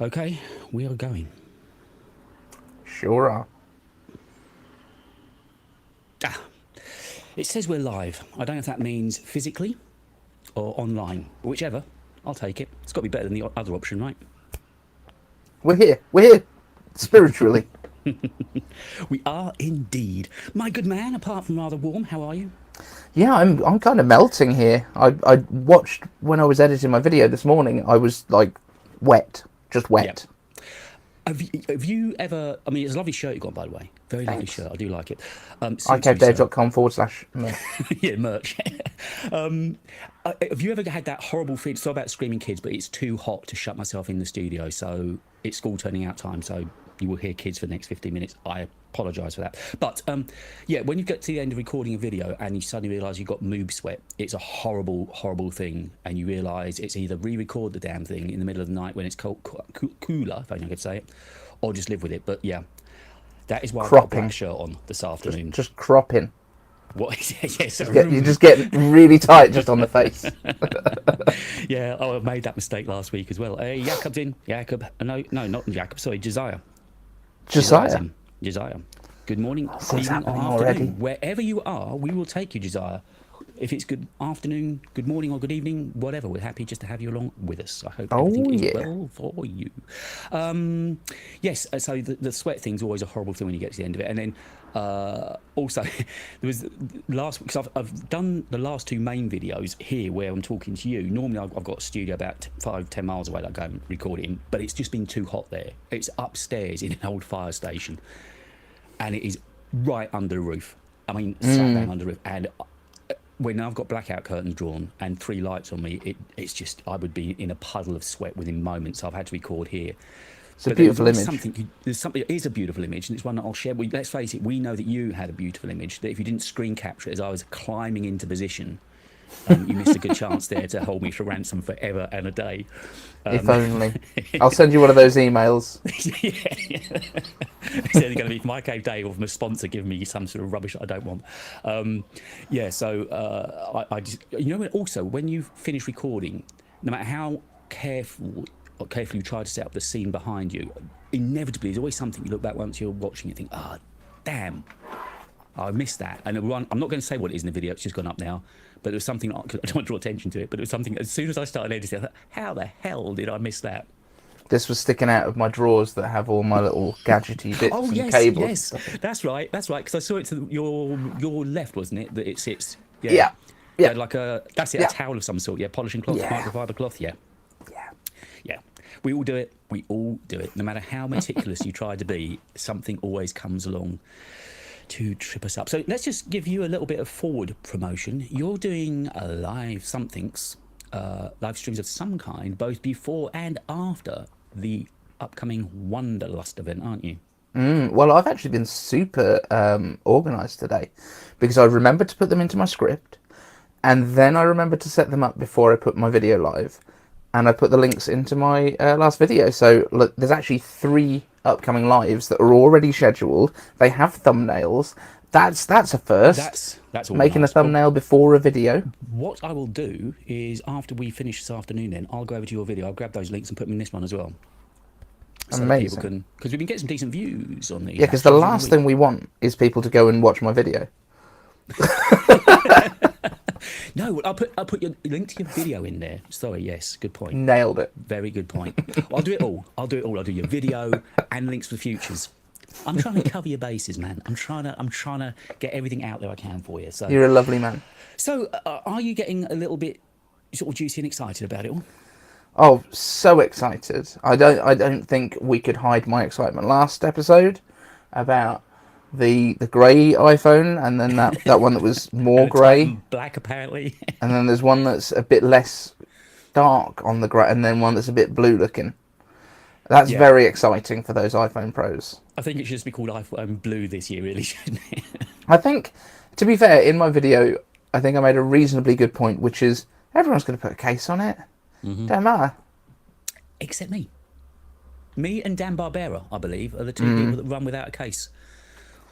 Okay, we are going. Sure are. Ah, it says we're live. I don't know if that means physically or online. Whichever, I'll take it. It's got to be better than the other option, right? We're here. We're here. Spiritually. We are indeed. My good man, apart from rather warm, how are you? Yeah, I'm kind of melting here. I watched when I was editing my video this morning. I was like wet, just Yep. wet. Have you ever? I mean, it's a lovely shirt you got, by the way. Very lovely Thanks. shirt. I do like it. Suits you, sir. iCaveDave.com/merch. Yeah, merch. Have you ever had that horrible feeling? It's not about screaming kids, but it's too hot to shut myself in the studio. So it's school turning out time. So you will hear kids for the next 15 minutes. I apologise for that. But yeah, when you get to the end of recording a video and you suddenly realise you've got moob sweat, it's a horrible, horrible thing. And you realise it's either re-record the damn thing in the middle of the night when it's cooler, if I could say it, or just live with it. But yeah, that is why I've got a black Cropping. shirt on this afternoon. Just cropping. What? Yes, You just get really tight just on the face. yeah. Oh, I made that mistake last week as well. Jakob's in. Jakob. No, no, not Jakob. Sorry, Josiah. Josiah's Josiah. in. Josiah. Good morning, This is evening, or happening afternoon. already. Wherever you are, we will take you, Josiah. If it's good afternoon, good morning, or good evening, whatever, we're happy just to have you along with us. I hope Oh everything is yeah. well for you. Yes, so the sweat thing's always a horrible thing when you get to the end of it. And then also, there was last week, because I've done the last two main videos here where I'm talking to you. Normally, I've got a studio about 5-10 miles away that I go and record in, but it's just been too hot there. It's upstairs in an old fire station, and it is right under the roof. I mean, slap bang under the roof. And when I've got blackout curtains drawn and 3 lights on me, it's just, I would be in a puddle of sweat within moments. So I've had to record here. It's a But there was beautiful always image. something, there's something, it is a beautiful image, and it's one that I'll share. Let's face it, we know that you had a beautiful image, that if you didn't screen capture it as I was climbing into position, you missed a good chance there to hold me for ransom forever and a day. If only. I'll send you one of those emails. Yeah. It's only going to be from my cave Dave or from a sponsor giving me some sort of rubbish that I don't want. Yeah, so I just, also when you finish recording, no matter how carefully you try to set up the scene behind you, inevitably there's always something you look back once you're watching, you think, damn, I missed that. And I'm not going to say what it is in the video, it's just gone up now. But there was something, I don't want to draw attention to it, but it was something, as soon as I started editing, I thought, how the hell did I miss that? This was sticking out of my drawers that have all my little gadgety bits Oh, and yes, cables. yes. That's right, because I saw it to your left, wasn't it? That it sits, yeah. Yeah. Yeah. Like that's it, Yeah. a towel of some sort, yeah, polishing cloth, Yeah. microfiber cloth, yeah. Yeah. Yeah, we all do it. We all do it. No matter how meticulous you try to be, something always comes along to trip us up. So let's just give you a little bit of forward promotion. You're doing a live live streams of some kind, both before and after the upcoming Wanderlust event, aren't you? Well, I've actually been super organised today because I remembered to put them into my script and then I remembered to set them up before I put my video live and I put the links into my last video. So look, there's actually 3 upcoming lives that are already scheduled. They have thumbnails. That's a first. That's Making a organised. Well, thumbnail before a video. what I will do is after we finish this afternoon, then I'll go over to your video. I'll grab those links and put them in this one as well. So that people Amazing. can, because we've been getting some decent views on these. Yeah, because the actually, during last week. thing we want is people to go and watch my video. No, I'll put your link to your video in there. Sorry, yes, good point. Nailed it. Very good point. I'll do it all. I'll do your video and links for futures. I'm trying to cover your bases, man. I'm trying to get everything out there I can for you. So, You're a lovely man. are you getting a little bit sort of juicy and excited about it all? Oh, so excited. I don't think we could hide my excitement last episode about the grey iPhone and then that one that was more grey. Black, apparently. And then there's one that's a bit less dark on the grey and then one that's a bit blue looking. That's Yeah. very exciting for those iPhone Pros. I think it should just be called iPhone Blue this year, really, shouldn't it? I think, to be fair, in my video, I think I made a reasonably good point, which is everyone's going to put a case on it. Don't matter. Except me. Me and Dan Barbera, I believe, are the 2 people that run without a case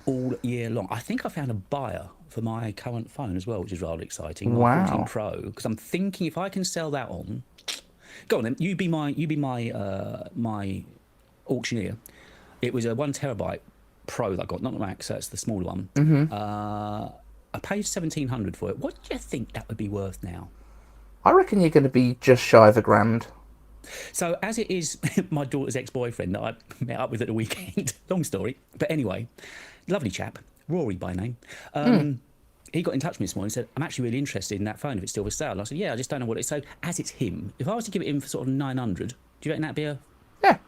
all year long. I think I found a buyer for my current phone as well, which is rather exciting. My Wow. 14 Pro, because I'm thinking if I can sell that on, Go on then. You be my my auctioneer. It was a 1 terabyte Pro that I got, not the Max. That's the smaller one. I paid 1,700 for it. What do you think that would be worth now? I reckon you're going to be just shy of £1,000. So as it is, my daughter's ex-boyfriend that I met up with at the weekend. Long story, but anyway, lovely chap, Rory by name. He got in touch with me this morning and said, I'm actually really interested in that phone if it's still for sale. And I said, yeah, I just don't know what it is. So as it's him, if I was to give it him for sort of 900, do you reckon that'd be a... Yeah.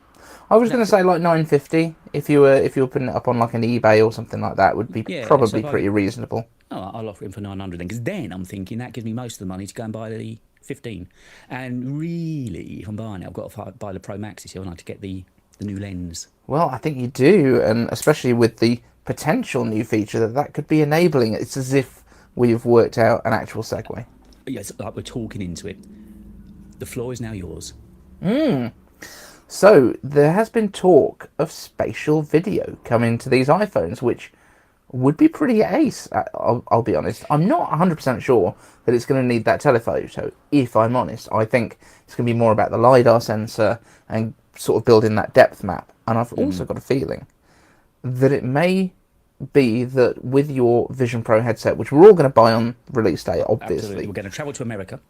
I was going to say like 950 if you were putting it up on like an eBay or something like that would be probably pretty reasonable. Oh, I'll offer him for 900 then, because then I'm thinking that gives me most of the money to go and buy the 15. And really, if I'm buying it, I've got to buy the Pro Max this year, haven't I, to get the new lens. Well, I think you do, and especially with the potential new feature that could be enabling. It's as if we've worked out an actual segue. Yes, like we're talking into it. The floor is now yours. So, there has been talk of spatial video coming to these iPhones, which would be pretty ace, I'll be honest. I'm not 100% sure that it's going to need that telephoto, if I'm honest. I think it's going to be more about the LiDAR sensor and sort of building that depth map. And I've also got a feeling that it may be that with your Vision Pro headset, which we're all going to buy on release day, obviously. Absolutely. We're going to travel to America,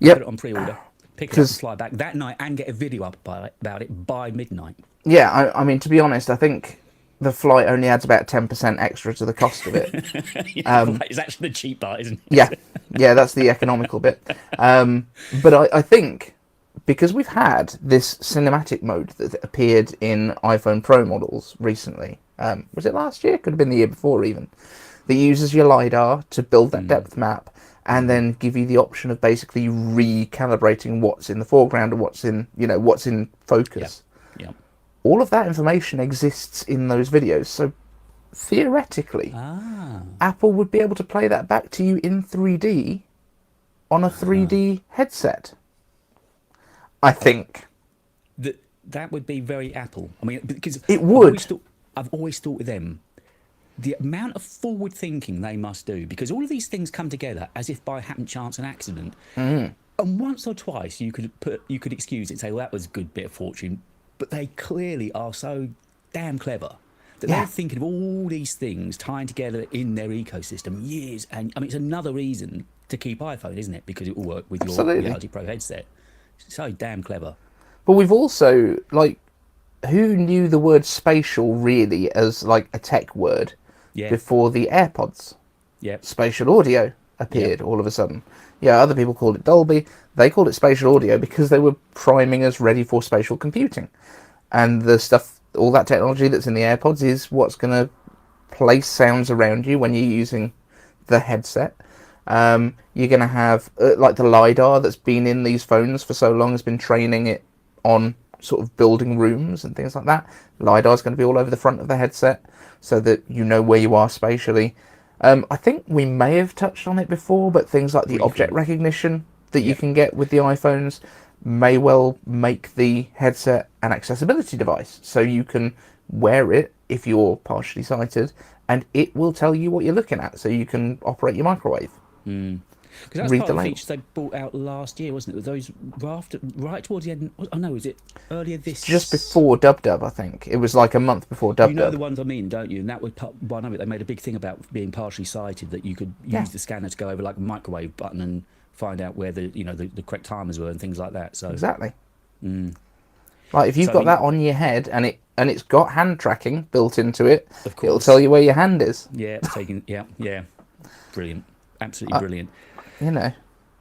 Yep. put it on pre-order, pick it up and fly back that night and get a video up about it by midnight. Yeah, I mean, to be honest, I think the flight only adds about 10% extra to the cost of it. It's actually the cheap part, isn't it? Yeah, that's the economical bit. But I think because we've had this cinematic mode that appeared in iPhone Pro models recently, was it last year? Could have been the year before even. That uses your LiDAR to build that depth map and then give you the option of basically recalibrating what's in the foreground and what's in focus. Yeah. All of that information exists in those videos, so theoretically, Apple would be able to play that back to you in 3D on a 3D headset. I think. That would be very Apple. I mean, because it would. I've always thought with them, the amount of forward thinking they must do, because all of these things come together as if by happen chance and accident. And once or twice you could excuse it and say, well, that was a good bit of fortune. But they clearly are so damn clever that they're thinking of all these things tying together in their ecosystem years. And I mean, it's another reason to keep iPhone, isn't it? Because it will work with your Reality Pro headset. It's so damn clever. But we've also, like, who knew the word spatial really as like a tech word before the AirPods? Yeah. Spatial audio appeared all of a sudden. Yeah, other people called it Dolby. They called it spatial audio because they were priming us ready for spatial computing. And the stuff, all that technology that's in the AirPods is what's going to place sounds around you when you're using the headset. You're going to have, like the LiDAR that's been in these phones for so long has been training it on sort of building rooms and things like that. LiDAR is going to be all over the front of the headset so that you know where you are spatially. I think we may have touched on it before, but things like the object recognition that you can get with the iPhones may well make the headset an accessibility device. So you can wear it if you're partially sighted, and it will tell you what you're looking at, so you can operate your microwave. Because that's part of the features they brought out last year, wasn't it? With those right towards the end. Oh no, was it earlier this? Just before Dub, I think it was like a month before Dub. You know the ones I mean, don't you? And that was one of it. They made a big thing about being partially sighted, that you could use the scanner to go over like a microwave button and find out where the correct timers were and things like that. So exactly. Like if you've got that on your head and it's got hand tracking built into it, of course, it'll tell you where your hand is. Yeah, brilliant, absolutely brilliant.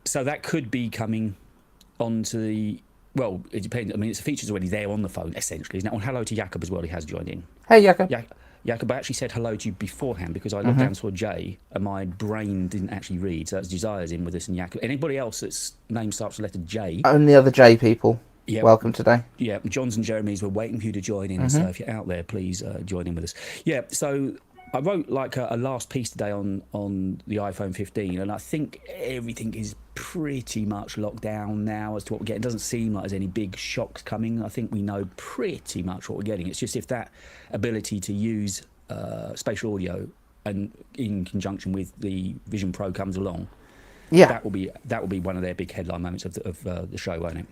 So that could be coming onto the. Well, it depends. I mean, it's features already there on the phone, essentially. Isn't it? Hello to Jakob as well. He has joined in. Hey, Jakob. Jakob, I actually said hello to you beforehand because I looked down and saw J and my brain didn't actually read. So that's Josiah's in with us and Jakob. Anybody else that's name starts with the letter J? Only other J people. Yeah. Welcome today. Yeah, Johns and Jeremy's were waiting for you to join in. So if you're out there, please join in with us. Yeah, so I wrote like a last piece today on the iPhone 15, and I think everything is pretty much locked down now as to what we're getting. It doesn't seem like there's any big shocks coming. I think we know pretty much what we're getting. It's just if that ability to use spatial audio and in conjunction with the Vision Pro comes along, that will be one of their big headline moments of the show, won't it?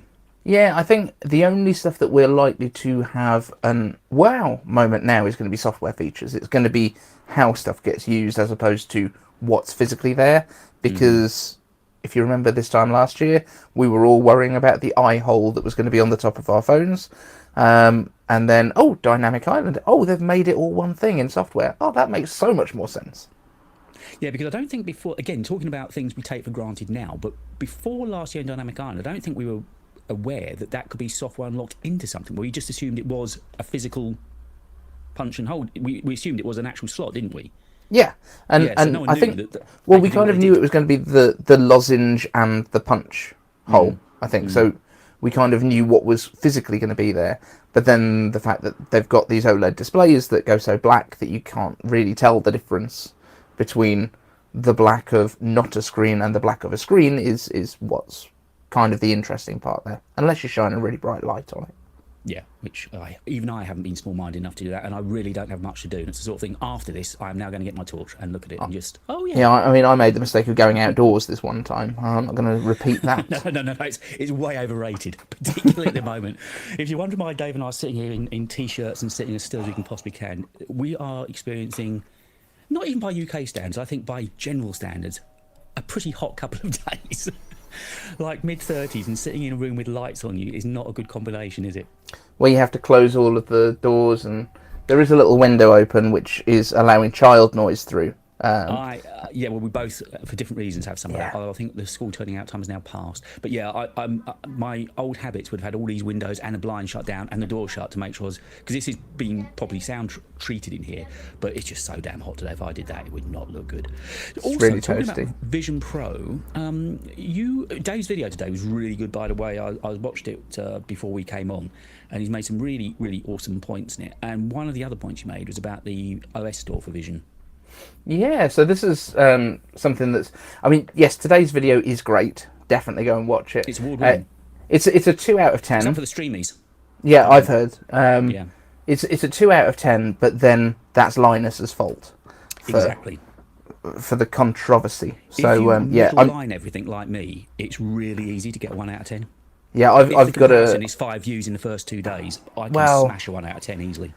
Yeah, I think the only stuff that we're likely to have an wow moment now is going to be software features. It's going to be how stuff gets used as opposed to what's physically there. Because if you remember this time last year, we were all worrying about the eye hole that was going to be on the top of our phones. And then, oh, Dynamic Island. Oh, they've made it all one thing in software. Oh, that makes so much more sense. Yeah, because I don't think before, again, talking about things we take for granted now, but before last year in Dynamic Island, I don't think we were aware that that could be software unlocked into something. We just assumed it was a physical punch and hold. We assumed it was an actual slot, didn't we? Yeah, and Yeah, so and no one I knew think that well, they we could do kind what of they knew did. it was going to be the lozenge and the punch hole. I think so. We kind of knew what was physically going to be there, but then the fact that they've got these OLED displays that go so black that you can't really tell the difference between the black of not a screen and the black of a screen is what's kind of the interesting part there, unless you shine a really bright light on it. Yeah, which even I haven't been small-minded enough to do that, and I really don't have much to do. And it's the sort of thing, after this, I'm now going to get my torch and look at it and just, oh, yeah. Yeah, I mean, I made the mistake of going outdoors this one time. I'm not going to repeat that. No, it's way overrated, particularly at the moment. If you wonder why Dave and I are sitting here in T-shirts and sitting as still as we can possibly can, we are experiencing, not even by UK standards, I think by general standards, a pretty hot couple of days. Like mid-30s and sitting in a room with lights on you is not a good combination, is it? Where you have to close all of the doors, and there is a little window open which is allowing child noise through. Yeah, well, we both, for different reasons, have some of that. Yeah. I think the school turning out time has now passed. But yeah, my old habits would have had all these windows and the blind shut down and the door shut to make sure, because this is being properly sound treated in here, but it's just so damn hot today. If I did that, it would not look good. Also, really talking toasty. about Vision Pro, Dave's video today was really good, by the way. I watched it before we came on, and he's made some really, really awesome points in it. And one of the other points he made was about the OS store for Vision. Yeah, so this is something that's... I mean, yes, today's video is great. Definitely go and watch it. It's award-winning. It's a 2 out of 10. Except for the streamies. Yeah, I've heard. Yeah. It's a 2 out of 10, but then that's Linus's fault. Exactly. For the controversy. So, if you yeah. line everything like me, it's really easy to get a 1 out of 10. Yeah, If I've the got comparison a... is 5 views in the first 2 days, I can Well- smash a 1 out of 10 easily.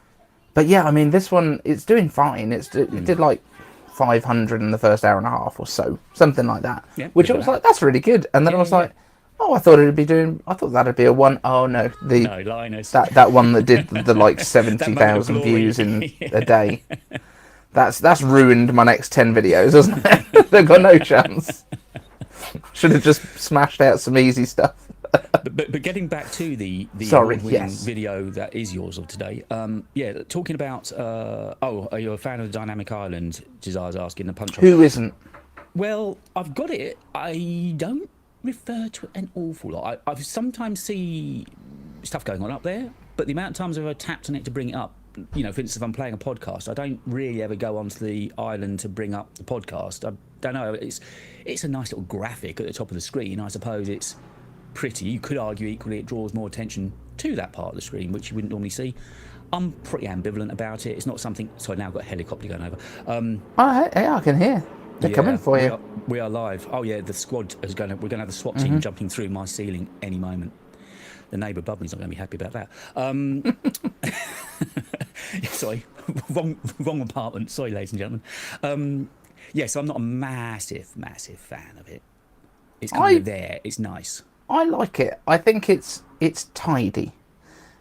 But yeah, I mean, this one, it's doing fine. It did like 500 in the first hour and a half or so. Something like that. Yeah, Which I look was at like, that's really good. And then I was like, oh, I thought that'd be a 1. Oh, no. No, Linus. That one that did the like That 70,000 moment of glory. views in a day. That's ruined my next 10 videos, hasn't it? They've got no chance. Should have just smashed out some easy stuff. But getting back to the Sorry, award-winning yes. video that is yours of today, yeah, talking about, are you a fan of the Dynamic Island? Jazar's asking the punch. Who isn't? Well, I've got it. I don't refer to it an awful lot. I sometimes see stuff going on up there, but the amount of times I've ever tapped on it to bring it up, you know, for instance, if I'm playing a podcast, I don't really ever go onto the island to bring up the podcast. I don't know. It's a nice little graphic at the top of the screen. I suppose it's pretty. You could argue equally it draws more attention to that part of the screen, which you wouldn't normally see. I'm pretty ambivalent about it. It's not something... Sorry, now I've got a helicopter going over. Yeah, I can hear. They're coming for you. We are live. Oh, yeah, the squad is going to... We're going to have the SWAT team jumping through my ceiling any moment. The neighbour above me is not going to be happy about that. Sorry, wrong apartment. Sorry, ladies and gentlemen. Yeah, so I'm not a massive fan of it. It's kind of there. It's nice. I like it. I think it's tidy.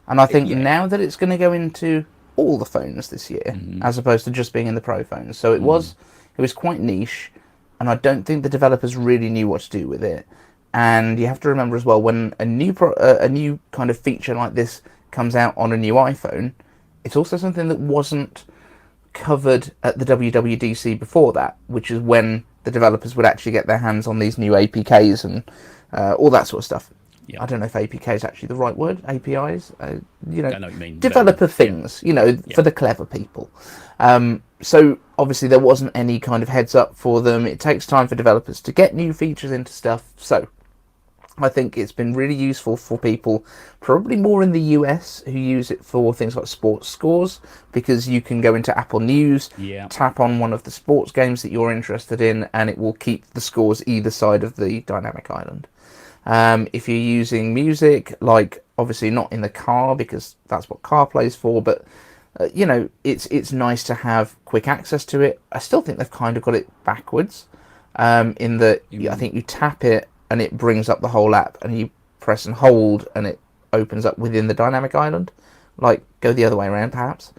And I think now that it's going to go into all the phones this year, as opposed to just being in the Pro phones. So it was quite niche, and I don't think the developers really knew what to do with it. And you have to remember as well, when a new kind of feature like this comes out on a new iPhone, it's also something that wasn't covered at the WWDC before that, which is when the developers would actually get their hands on these new APKs and all that sort of stuff. Yeah. I don't know if APK is actually the right word. APIs, you know, I know what you mean. developer things, you know, for the clever people. So obviously there wasn't any kind of heads up for them. It takes time for developers to get new features into stuff. So I think it's been really useful for people, probably more in the US, who use it for things like sports scores, because you can go into Apple News, tap on one of the sports games that you're interested in, and it will keep the scores either side of the dynamic island. If you're using music, like obviously not in the car because that's what CarPlay's for, but you know, it's nice to have quick access to it. I still think they've kind of got it backwards, in that I think you tap it and it brings up the whole app, and you press and hold and it opens up within the dynamic island. Like, go the other way around, perhaps.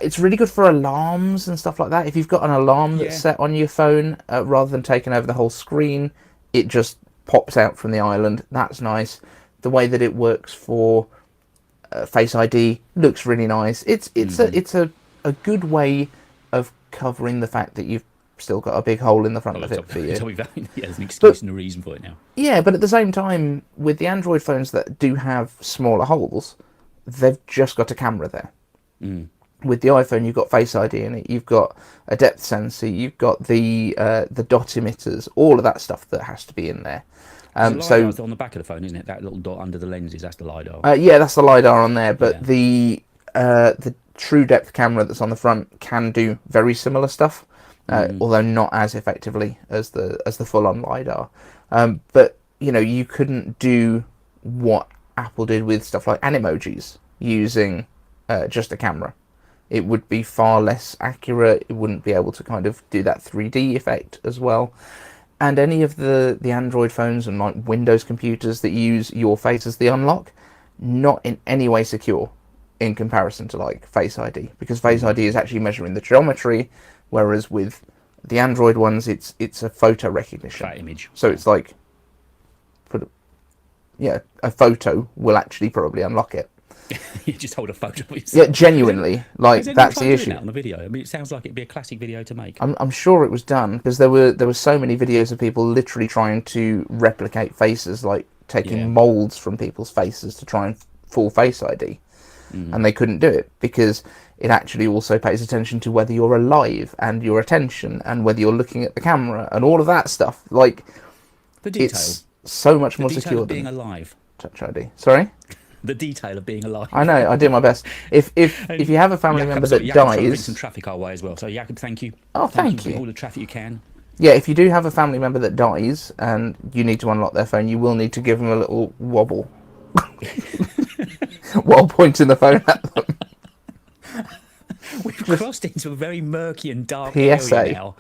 It's really good for alarms and stuff like that. If you've got an alarm that's set on your phone, rather than taking over the whole screen, it just pops out from the island. That's nice. The way that it works for Face ID looks really nice. It's a good way of covering the fact that you've still got a big hole in the front of it for you. There's an excuse and a reason for it now. Yeah, but at the same time, with the Android phones that do have smaller holes, they've just got a camera there. With the iPhone, you've got Face ID in it, you've got a depth sensor, you've got the dot emitters, all of that stuff that has to be in there. So on the back of the phone, isn't it? That little dot under the lenses, that's the LiDAR. Yeah, that's the LiDAR on there, but the true depth camera that's on the front can do very similar stuff, although not as effectively as the full-on LiDAR. But you know, you couldn't do what Apple did with stuff like Animojis using just a camera. It would be far less accurate. It wouldn't be able to kind of do that 3D effect as well. And any of the Android phones and like Windows computers that use your face as the unlock, not in any way secure in comparison to like Face ID, because Face ID is actually measuring the geometry, whereas with the Android ones, it's a photo recognition. That image. So it's like, a photo will actually probably unlock it. You just hold a photo of yourself. Yeah, genuinely, like that's the issue. That on the video, I mean, it sounds like it'd be a classic video to make. I'm sure it was done because there were so many videos of people literally trying to replicate faces, like taking molds from people's faces to try and fool Face ID, and they couldn't do it because it actually also pays attention to whether you're alive and your attention and whether you're looking at the camera and all of that stuff. Like, the detail. It's so much more secure of being than alive. Touch ID. Sorry. The detail of being alive. I know, I do my best. If you have a family member that dies, some traffic our way as well. So Jakob, thank you. Oh, thank you. All the traffic you can. Yeah, if you do have a family member that dies and you need to unlock their phone, you will need to give them a little wobble while pointing the phone at them. We've crossed into a very murky and dark PSA. area now.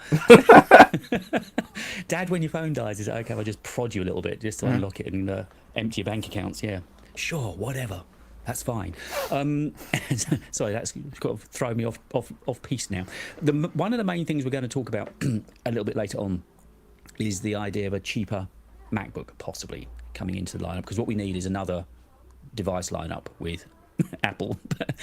Dad, when your phone dies, is it okay if I just prod you a little bit just to unlock it and empty your bank accounts? Yeah. Sure, whatever. That's fine. Sorry, that's got to throw me off piece now. One of the main things we're going to talk about a little bit later on is the idea of a cheaper MacBook possibly coming into the lineup, because what we need is another device lineup with Apple.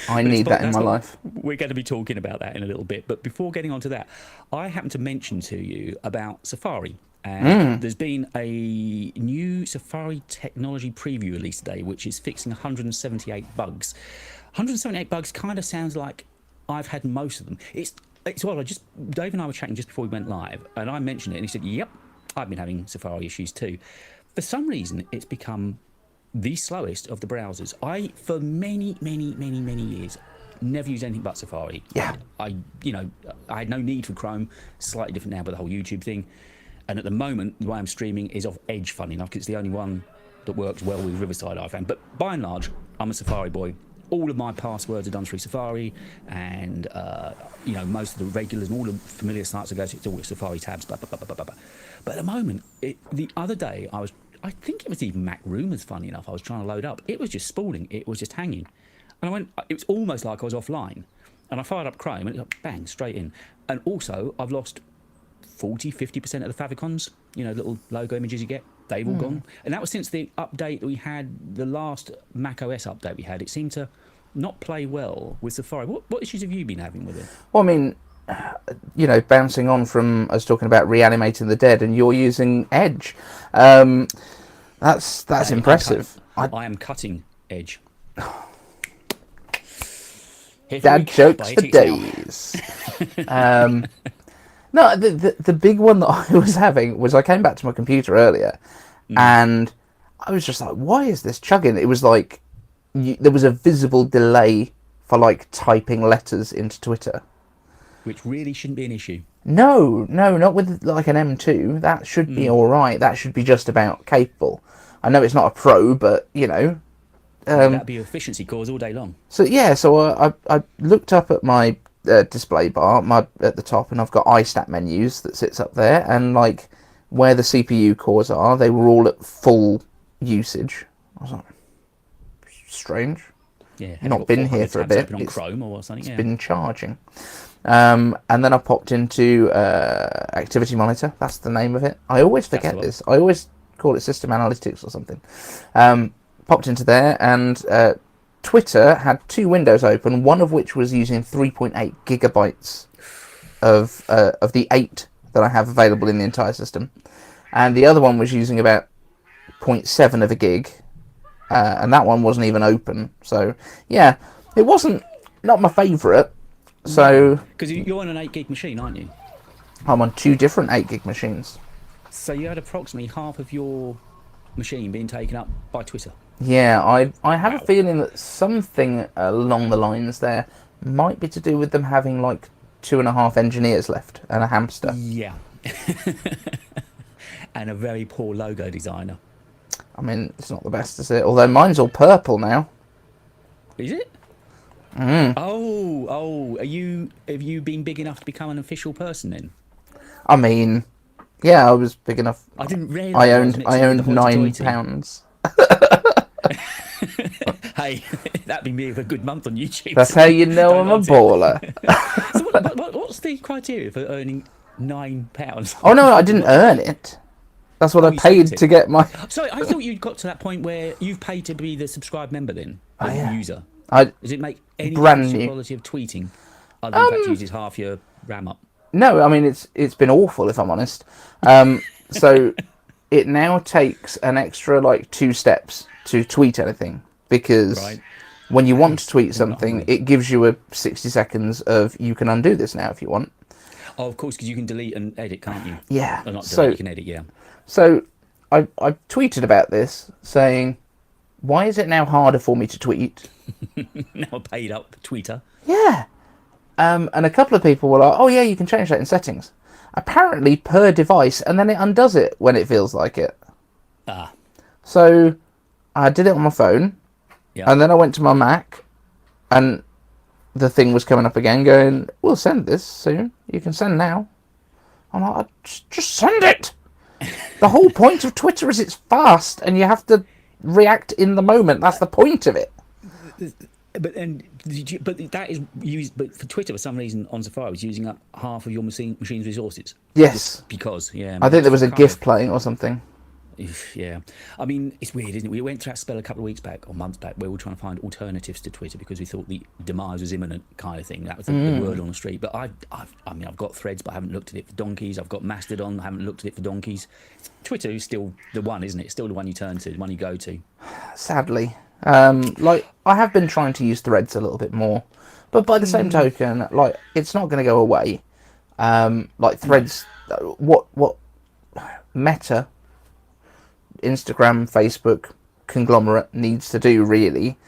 I need that in my life. We're going to be talking about that in a little bit. But before getting on to that, I happen to mention to you about Safari. And there's been a new Safari technology preview release today, which is fixing 178 bugs. 178 bugs kind of sounds like I've had most of them. It's well, Dave and I were chatting just before we went live, and I mentioned it, and he said, "Yep, I've been having Safari issues too." For some reason, it's become the slowest of the browsers. For many years, never used anything but Safari. Yeah. I had no need for Chrome. Slightly different now with the whole YouTube thing. And at the moment, the way I'm streaming is off Edge, funny enough, because it's the only one that works well with Riverside, I found. But by and large, I'm a Safari boy. All of my passwords are done through Safari, and most of the regulars and all the familiar sites I go to, it's all Safari tabs. Blah, blah, blah, blah, blah. But at the moment, the other day, I think it was even Mac Rumours, funny enough, I was trying to load up. It was just spooling. It was just hanging. And it was almost like I was offline. And I fired up Chrome, and it was like, bang, straight in. And also, I've lost 40-50% of the favicons, little logo images you get, they've all gone. And that was since the update that we had, the last Mac OS update we had. It seemed to not play well with Safari. What issues have you been having with it? Well, I mean, bouncing on from us talking about reanimating the dead, and you're using Edge. That's impressive. I am cutting Edge. Dad jokes for days. No, the big one that I was having was I came back to my computer earlier, and I was just like, why is this chugging? It was like there was a visible delay for like typing letters into Twitter. Which really shouldn't be an issue. No, no, not with like an M2. That should be all right. That should be just about capable. I know it's not a pro, but you know. That'd be efficiency cause all day long. So yeah, so I looked up at my display bar, my at the top, and I've got iStat menus that sits up there, and like where the CPU cores are, they were all at full usage. I was like, strange. Yeah, Not been here for a bit. Open on Chrome or something. It's been charging. And then I popped into Activity Monitor. That's the name of it. I always forget this. I always call it System Analytics or something. Popped into there, and Twitter had two windows open, one of which was using 3.8 gigabytes of the 8 that I have available in the entire system. And the other one was using about 0.7 of a gig. And that one wasn't even open. So, yeah, it wasn't not my favourite. So, because you're on an 8 gig machine, aren't you? I'm on two different 8 gig machines. So you had approximately half of your machine being taken up by Twitter. Yeah, I have a feeling that something along the lines there might be to do with them having like 2.5 engineers left and a hamster. Yeah. And a very poor logo designer. I mean, it's not the best, is it? Although mine's all purple now. Is it? Mm. Oh, have you been big enough to become an official person then? I mean, yeah, I was big enough. I didn't realise. I owned £9. Hey, that'd be me with a good month on YouTube. That's how you know I'm a baller. So what's the criteria for earning £9? Oh no, I didn't earn it. That's what I paid to get my. Sorry, I thought you'd got to that point where you've paid to be the subscribed member then, the user. Does it make any difference to the quality of tweeting, other than the fact it uses half your RAM up? No, I mean it's been awful if I'm honest. So it now takes an extra like 2 steps to tweet anything, because when you want to tweet something, it gives you a 60 seconds of you can undo this now if you want. Oh, of course, because you can delete and edit, can't you? Yeah. Or not delete, you can edit, yeah. So I tweeted about this, saying, why is it now harder for me to tweet? Now a paid up tweeter. Yeah. And a couple of people were like, oh yeah, you can change that in settings. Apparently per device, and then it undoes it when it feels like it. Ah. So I did it on my phone, and then I went to my Mac, and the thing was coming up again going, we'll send this soon. You can send now. I'm like, just send it. The whole point of Twitter is it's fast, and you have to react in the moment. That's the point of it. But that is used. But for Twitter, for some reason, on Safari, was using up half of your machine's resources. Yes, just because I think there was a GIF playing or something. Yeah, I mean, it's weird, isn't it? We went through that spell a couple of weeks back or months back where we were trying to find alternatives to Twitter because we thought the demise was imminent, kind of thing. That was the word on the street. But I mean, I've got Threads, but I haven't looked at it for donkeys. I've got Mastodon, I haven't looked at it for donkeys. Twitter is still the one, isn't it? It's still the one you turn to, the one you go to. Sadly, like I have been trying to use Threads a little bit more, but by the same token, like it's not going to go away. Like Threads, what Meta, Instagram, Facebook conglomerate needs to do really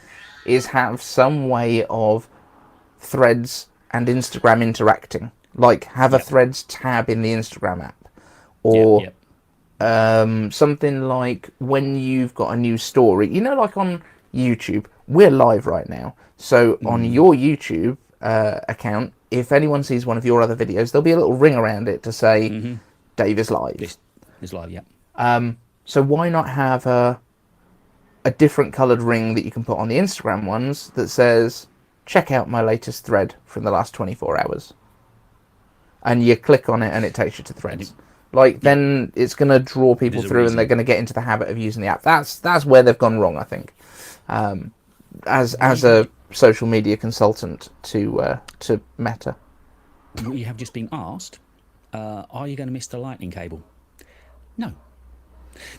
is have some way of Threads and Instagram interacting. Like have a Threads tab in the Instagram app, or something like when you've got a new story. You know, like on YouTube, we're live right now. So on your YouTube account, if anyone sees one of your other videos, there'll be a little ring around it to say Dave is live. It's live, yeah. So why not have a different coloured ring that you can put on the Instagram ones that says, check out my latest thread from the last 24 hours. And you click on it and it takes you to Threads. Like, then it's going to draw people through and they're going to get into the habit of using the app. That's where they've gone wrong, I think. As a social media consultant to Meta. We have just been asked, are you going to miss the lightning cable? No.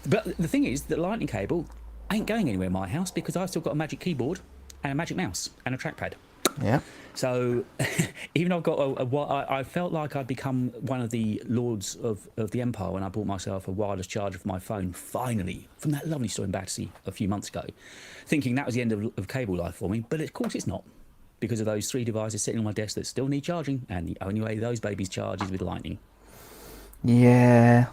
But the thing is, the lightning cable ain't going anywhere in my house because I've still got a magic keyboard and a magic mouse and a trackpad. Yeah. So even though I've got I felt like I'd become one of the lords of the empire when I bought myself a wireless charger for my phone, finally, from that lovely store in Battersea a few months ago, thinking that was the end of cable life for me. But of course it's not, because of those 3 devices sitting on my desk that still need charging, and the only way those babies charge is with lightning. Yeah.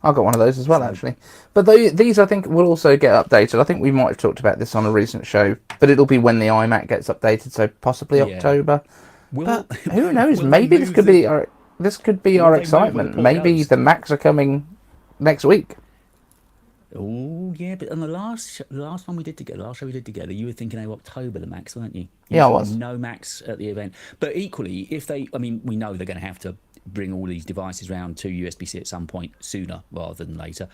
I've got one of those as well, actually. But these, I think, will also get updated. I think we might have talked about this on a recent show, but it'll be when the iMac gets updated, so possibly October. But who knows? Maybe this could be our excitement. Maybe the Macs are coming next week. Oh yeah, but on the last one we did together, last show we did together, you were thinking October the Macs, weren't you? Yeah, I was. No Macs at the event. But equally, if they, I mean, we know they're going to have to bring all these devices round to USB-C at some point sooner rather than later.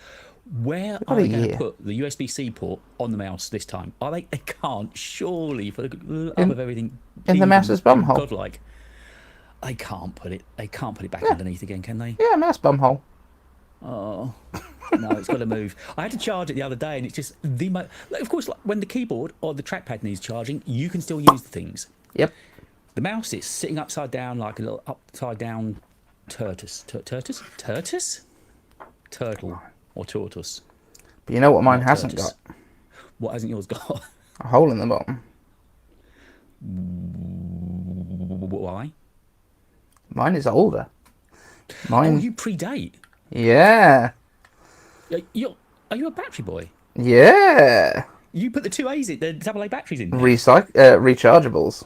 Where are they going to put the USB-C port on the mouse this time? Are they? They can't, surely, for the love of everything. In the mouse's bumhole. Godlike. They can't put it. They can't put it back underneath again, can they? Yeah, mouse bumhole. Oh. No, it's got to move. I had to charge it the other day, and it's just of course, like when the keyboard or the trackpad needs charging, you can still use the things. Yep. The mouse is sitting upside down like a little upside down tortoise. Turtle or tortoise. But you know what mine hasn't got? What hasn't yours got? A hole in the bottom. Why? Mine is older. Oh, you predate. Yeah. Are you a battery boy? Yeah. You put the 2A's in, the AA batteries in there. Rechargeables.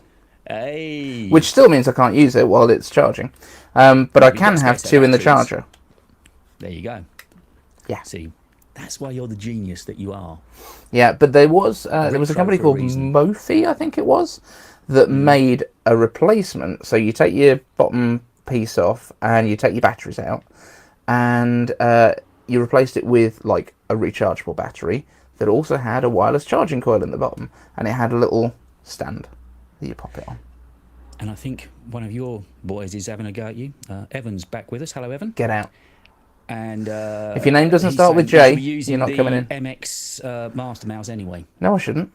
Hey. Which still means I can't use it while it's charging. But I can have 2 in the charger. There you go. Yeah. See, that's why you're the genius that you are. Yeah, but there was a company called Mophie, I think it was, that made a replacement. So you take your bottom piece off and you take your batteries out, and you replaced it with like a rechargeable battery that also had a wireless charging coil in the bottom, and it had a little stand that you pop it on. And I think one of your boys is having a go at you. Evan's back with us. Hello, Evan. Get out. And if your name doesn't start with J, you're not coming in. MX Master Mouse anyway. No, I shouldn't.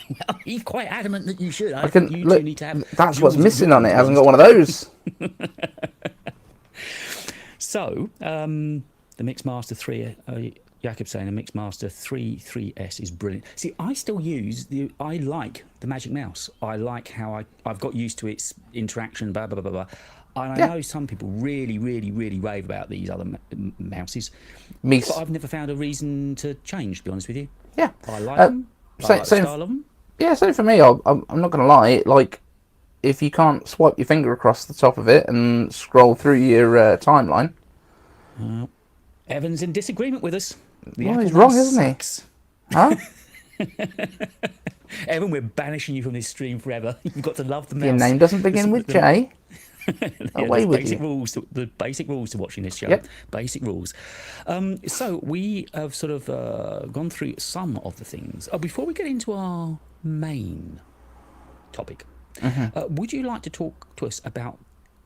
Well, he's quite adamant that you should. I can look. Need to have that's what's missing on it. It hasn't got one of those. So, the Mixmaster 3, Jakob's saying the Mixmaster 3.3S is brilliant. See, I still use I like the Magic Mouse. I like how I've got used to its interaction, blah, blah, blah, blah. And I know some people really, really, really rave about these other mouses. But I've never found a reason to change, to be honest with you. Yeah. I like them. I like the style of them. Yeah, same for me. I'm not going to lie. Like, if you can't swipe your finger across the top of it and scroll through your timeline. Evan's in disagreement with us. Well, he's wrong, isn't he? Huh? Evan, we're banishing you from this stream forever. You've got to love the mouse. Your name doesn't begin with J. Away with you. The basic rules to watching this show. Yep. Basic rules. So we have sort of gone through some of the things. Before we get into our main topic, would you like to talk to us about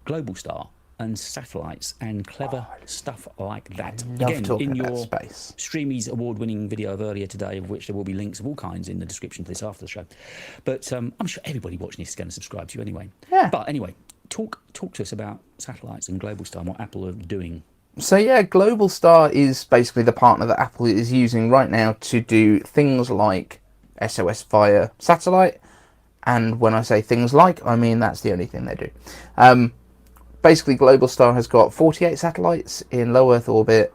Global Star and satellites and clever stuff like that? Again, in your space. Streamy's award-winning video of earlier today, of which there will be links of all kinds in the description to this after the show. But I'm sure everybody watching this is going to subscribe to you anyway. Yeah. But anyway, talk to us about satellites and Global Star and what Apple are doing. So yeah, Global Star is basically the partner that Apple is using right now to do things like SOS via satellite. And when I say things like, I mean that's the only thing they do. Basically, Global Star has got 48 satellites in low Earth orbit,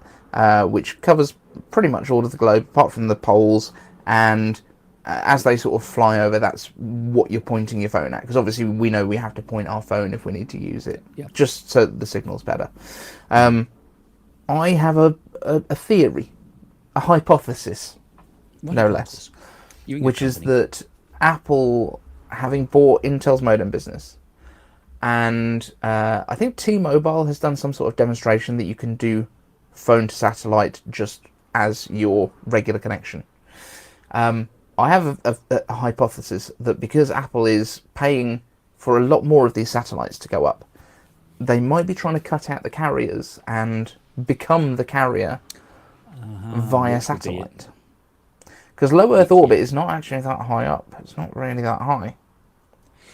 which covers pretty much all of the globe, apart from the poles. And as they sort of fly over, that's what you're pointing your phone at. Because obviously, we know we have to point our phone if we need to use it, just so the signal's better. I have a theory, a hypothesis, no less, which is that Apple, having bought Intel's modem business, and I think T-Mobile has done some sort of demonstration that you can do phone to satellite just as your regular connection. I have a hypothesis that because Apple is paying for a lot more of these satellites to go up, they might be trying to cut out the carriers and become the carrier via satellite. Because low Earth orbit is not actually that high up. It's not really that high.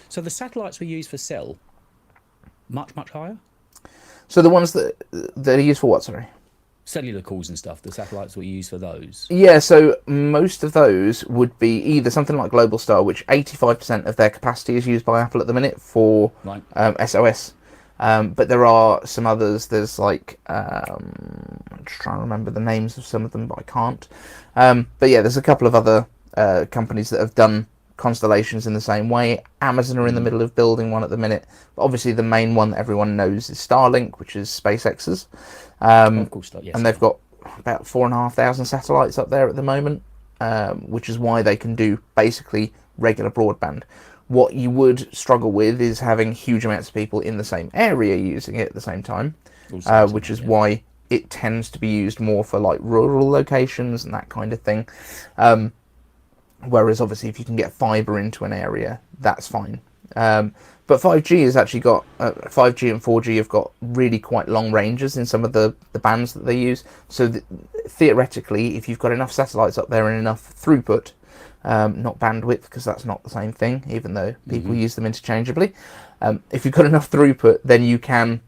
So the satellites we use for cell, much higher? So the ones that are used for what, sorry? cellular calls and stuff. The satellites what you use for those. Yeah, so most of those would be either something like Globalstar, which 85% of their capacity is used by Apple at the minute for Right. SOS. But there are some others. There's like I'm just trying to remember the names of some of them, but I can't. But yeah, there's a couple of other companies that have done constellations in the same way. Amazon are in the middle of building one at the minute. But obviously, the main one that everyone knows is Starlink, which is SpaceX's. Of course, yes. And they've got about 4,500 satellites up there at the moment, which is why they can do basically regular broadband. What you would struggle with is having huge amounts of people in the same area using it at the same time, which is why it tends to be used more for like rural locations and that kind of thing. Whereas obviously if you can get fibre into an area, that's fine. But 5G has actually got 5G and 4G have got really quite long ranges in some of the bands that they use. So theoretically, if you've got enough satellites up there and enough throughput, not bandwidth because that's not the same thing, even though people use them interchangeably. If you've got enough throughput, then you can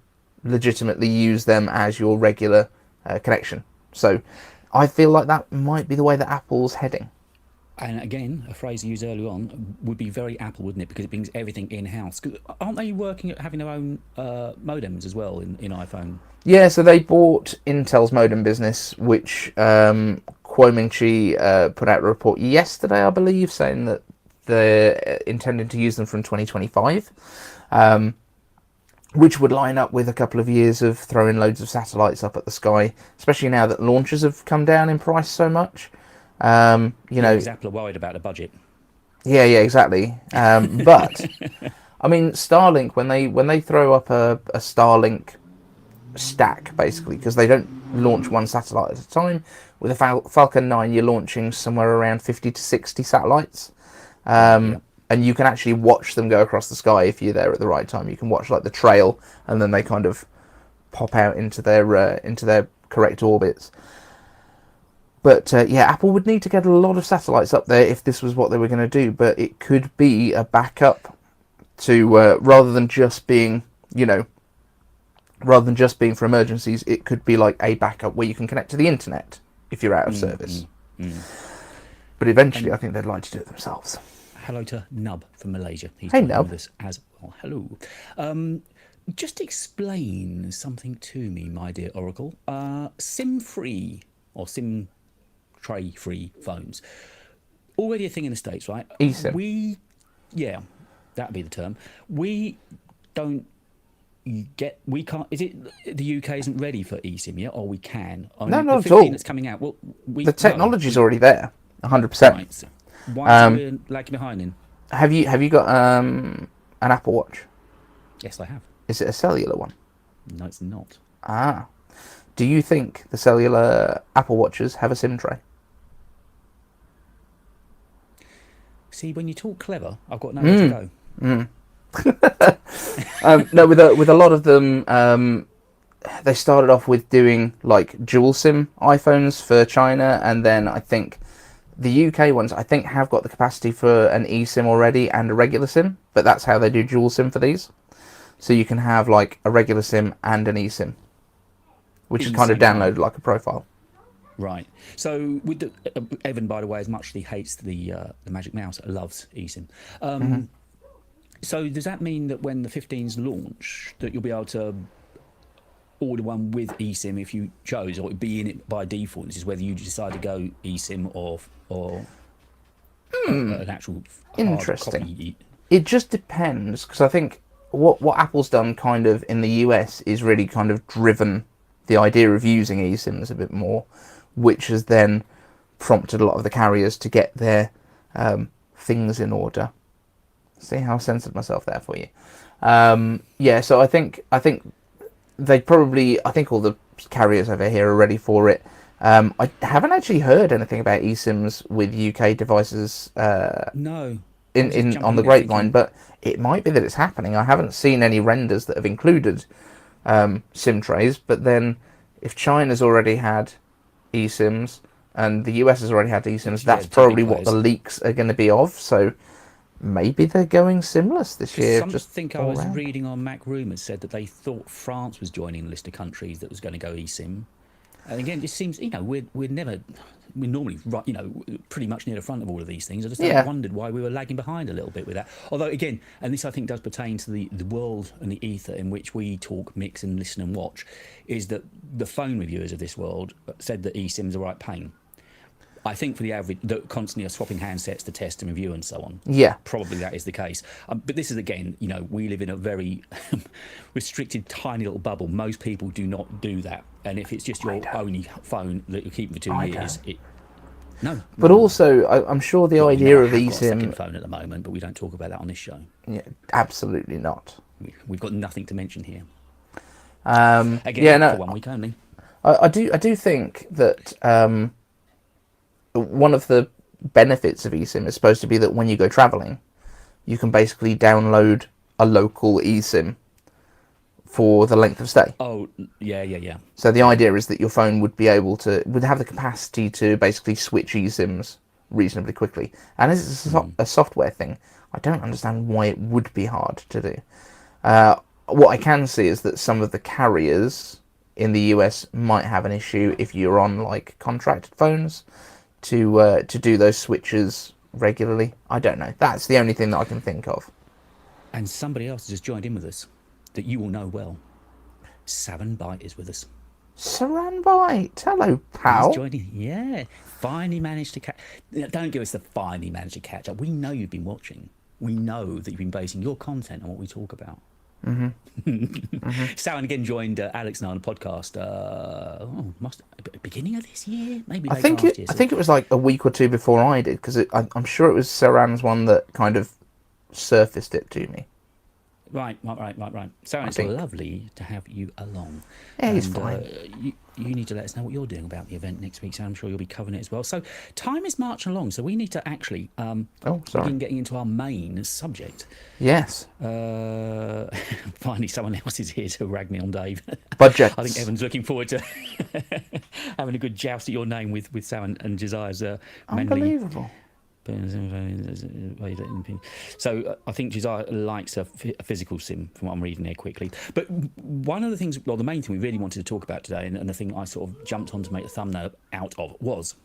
legitimately use them as your regular connection. So I feel like that might be the way that Apple's heading. And again, a phrase used earlier on would be very Apple, wouldn't it? Because it brings everything in-house. Aren't they working at having their own modems as well in iPhone? Yeah, so they bought Intel's modem business, which Kuo Ming-chi put out a report yesterday, I believe, saying that they're intending to use them from 2025, which would line up with a couple of years of throwing loads of satellites up at the sky, especially now that launchers have come down in price so much. You know, because Apple are worried about the budget. Yeah, exactly. But I mean, Starlink, when they throw up a Starlink stack, basically, because they don't launch one satellite at a time. With a Falcon 9, you're launching somewhere around 50 to 60 satellites. And you can actually watch them go across the sky if you're there at the right time. You can watch like the trail, and then they kind of pop out into their correct orbits. But yeah, Apple would need to get a lot of satellites up there if this was what they were going to do. But it could be a backup to rather than just being, rather than just being for emergencies, it could be like a backup where you can connect to the internet if you're out of service. But eventually, I think they'd like to do it themselves. Hello to Nub from Malaysia. He's hey, Nub. With us as well. Hello. Just explain something to me, my dear Oracle. SIM-free or SIM tray-free phones. Already a thing in the States, right? eSIM. Yeah, that'd be the term. We can't, is it the UK isn't ready for eSIM yet, or we can? I mean, No, not the at all. that's coming out, well, the technology's already there, 100%. Right, so why is it lagging behind then? Have you got an Apple Watch? Yes, I have. Is it a cellular one? No, it's not. Ah. Do you think the cellular Apple Watches have a SIM tray? See, when you talk clever, I've got nowhere to go. No, with a lot of them, they started off with doing like dual SIM iPhones for China, and then I think the UK ones have got the capacity for an eSIM already and a regular SIM, but that's how they do dual SIM for these. So you can have like a regular SIM and an eSIM, which is kind of downloaded like a profile. Right. So with Evan, by the way, as much as he hates the Magic Mouse, loves eSIM. So does that mean that when the 15s launch, that you'll be able to order one with eSIM if you chose, or it would be in it by default? This is whether you decide to go eSIM or an actual interesting copy. It just depends, because I think what Apple's done kind of in the US is really kind of driven the idea of using eSIMs a bit more, which has then prompted a lot of the carriers to get their things in order. See how I censored myself there for you. Yeah, so I think they probably, I think all the carriers over here are ready for it. I haven't actually heard anything about eSIMs with UK devices. No. On the grapevine, but it might be that it's happening. I haven't seen any renders that have included SIM trays, but then if China's already had eSIMs and the US has already had eSIMs, that's probably what the leaks are going to be of. So maybe they're going SIMless this year. I was reading on Mac Rumours said that they thought France was joining the list of countries that was going to go eSIM. And again, it seems, we're normally right, pretty much near the front of all of these things. I just wondered why we were lagging behind a little bit with that. Although again, and this I think does pertain to the world and the ether in which we talk, mix, and listen and watch, is that the phone reviewers of this world said that eSIMs are right pain. I think for the average, that constantly are swapping handsets to test and review and so on. Yeah. Probably that is the case. But this is, again, we live in a very restricted, tiny little bubble. Most people do not do that. And if it's just your only phone that you're keeping for 2 years, no. But also, I'm sure the idea of eSIM... Got a second phone at the moment, but we don't talk about that on this show. Yeah, absolutely not. We've got nothing to mention here. Again, for 1 week only. I do think that... one of the benefits of eSIM is supposed to be that when you go travelling, you can basically download a local eSIM for the length of stay. Oh, yeah. So the idea is that your phone would have the capacity to basically switch eSIMs reasonably quickly. And as it's a software thing, I don't understand why it would be hard to do. What I can see is that some of the carriers in the US might have an issue if you're on like contracted phones to do those switches regularly. I don't know. That's the only thing that I can think of. And somebody else has just joined in with us that you will know well. Saran Byte is with us. Saran Byte. Hello, pal. He's joining. Yeah. Finally managed to catch... Don't give us the finally managed to catch up. We know you've been watching. We know that you've been basing your content on what we talk about. Saran again joined Alex and I on a podcast. Beginning of this year, maybe. I think it was like a week or two before I did, because I'm sure it was Saran's one that kind of surfaced it to me. Right. Saran, it's lovely to have you along. Yeah, he's fine. You need to let us know what you're doing about the event next week, so I'm sure you'll be covering it as well. So time is marching along, so we need to actually begin getting into our main subject. Yes. Finally, someone else is here to rag me on Dave. Budgets. I think Evan's looking forward to having a good joust at your name with Sam and Josiah's Unbelievable. So I think Josiah likes a physical sim, from what I'm reading there quickly. But one of the things, the main thing we really wanted to talk about today, and the thing I sort of jumped on to make a thumbnail out of, was,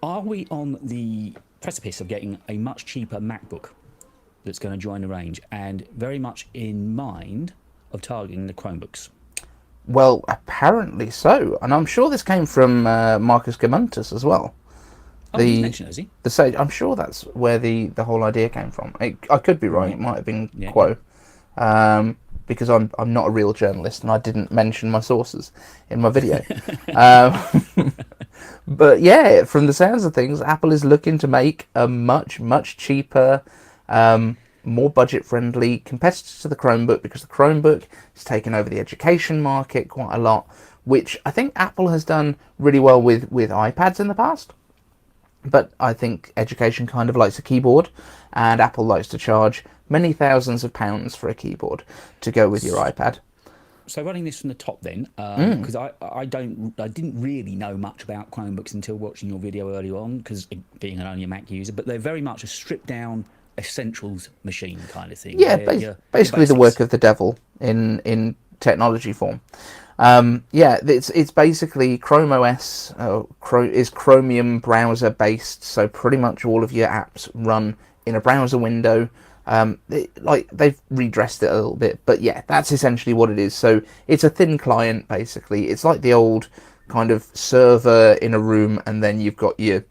are we on the precipice of getting a much cheaper MacBook that's going to join the range, and very much in mind of targeting the Chromebooks? Well, apparently so. And I'm sure this came from Marcus Gemuntus as well. He mentioned it, has he? The Sage. I'm sure that's where the whole idea came from. I could be wrong. It might have been Quo, because I'm not a real journalist and I didn't mention my sources in my video. But yeah, from the sounds of things, Apple is looking to make a much cheaper, more budget friendly competitor to the Chromebook, because the Chromebook has taken over the education market quite a lot, which I think Apple has done really well with iPads in the past. But I think education kind of likes a keyboard, and Apple likes to charge many thousands of pounds for a keyboard to go with your iPad. So running this from the top then, because I didn't really know much about Chromebooks until watching your video earlier on, because being only a Mac user, but they're very much a stripped down essentials machine kind of thing. Yeah, basically the work of the devil in technology form. It's basically Chrome OS is Chromium browser based, so pretty much all of your apps run in a browser window. They've redressed it a little bit, but yeah, that's essentially what it is. So it's a thin client, basically. It's like the old kind of server in a room, and then you've got your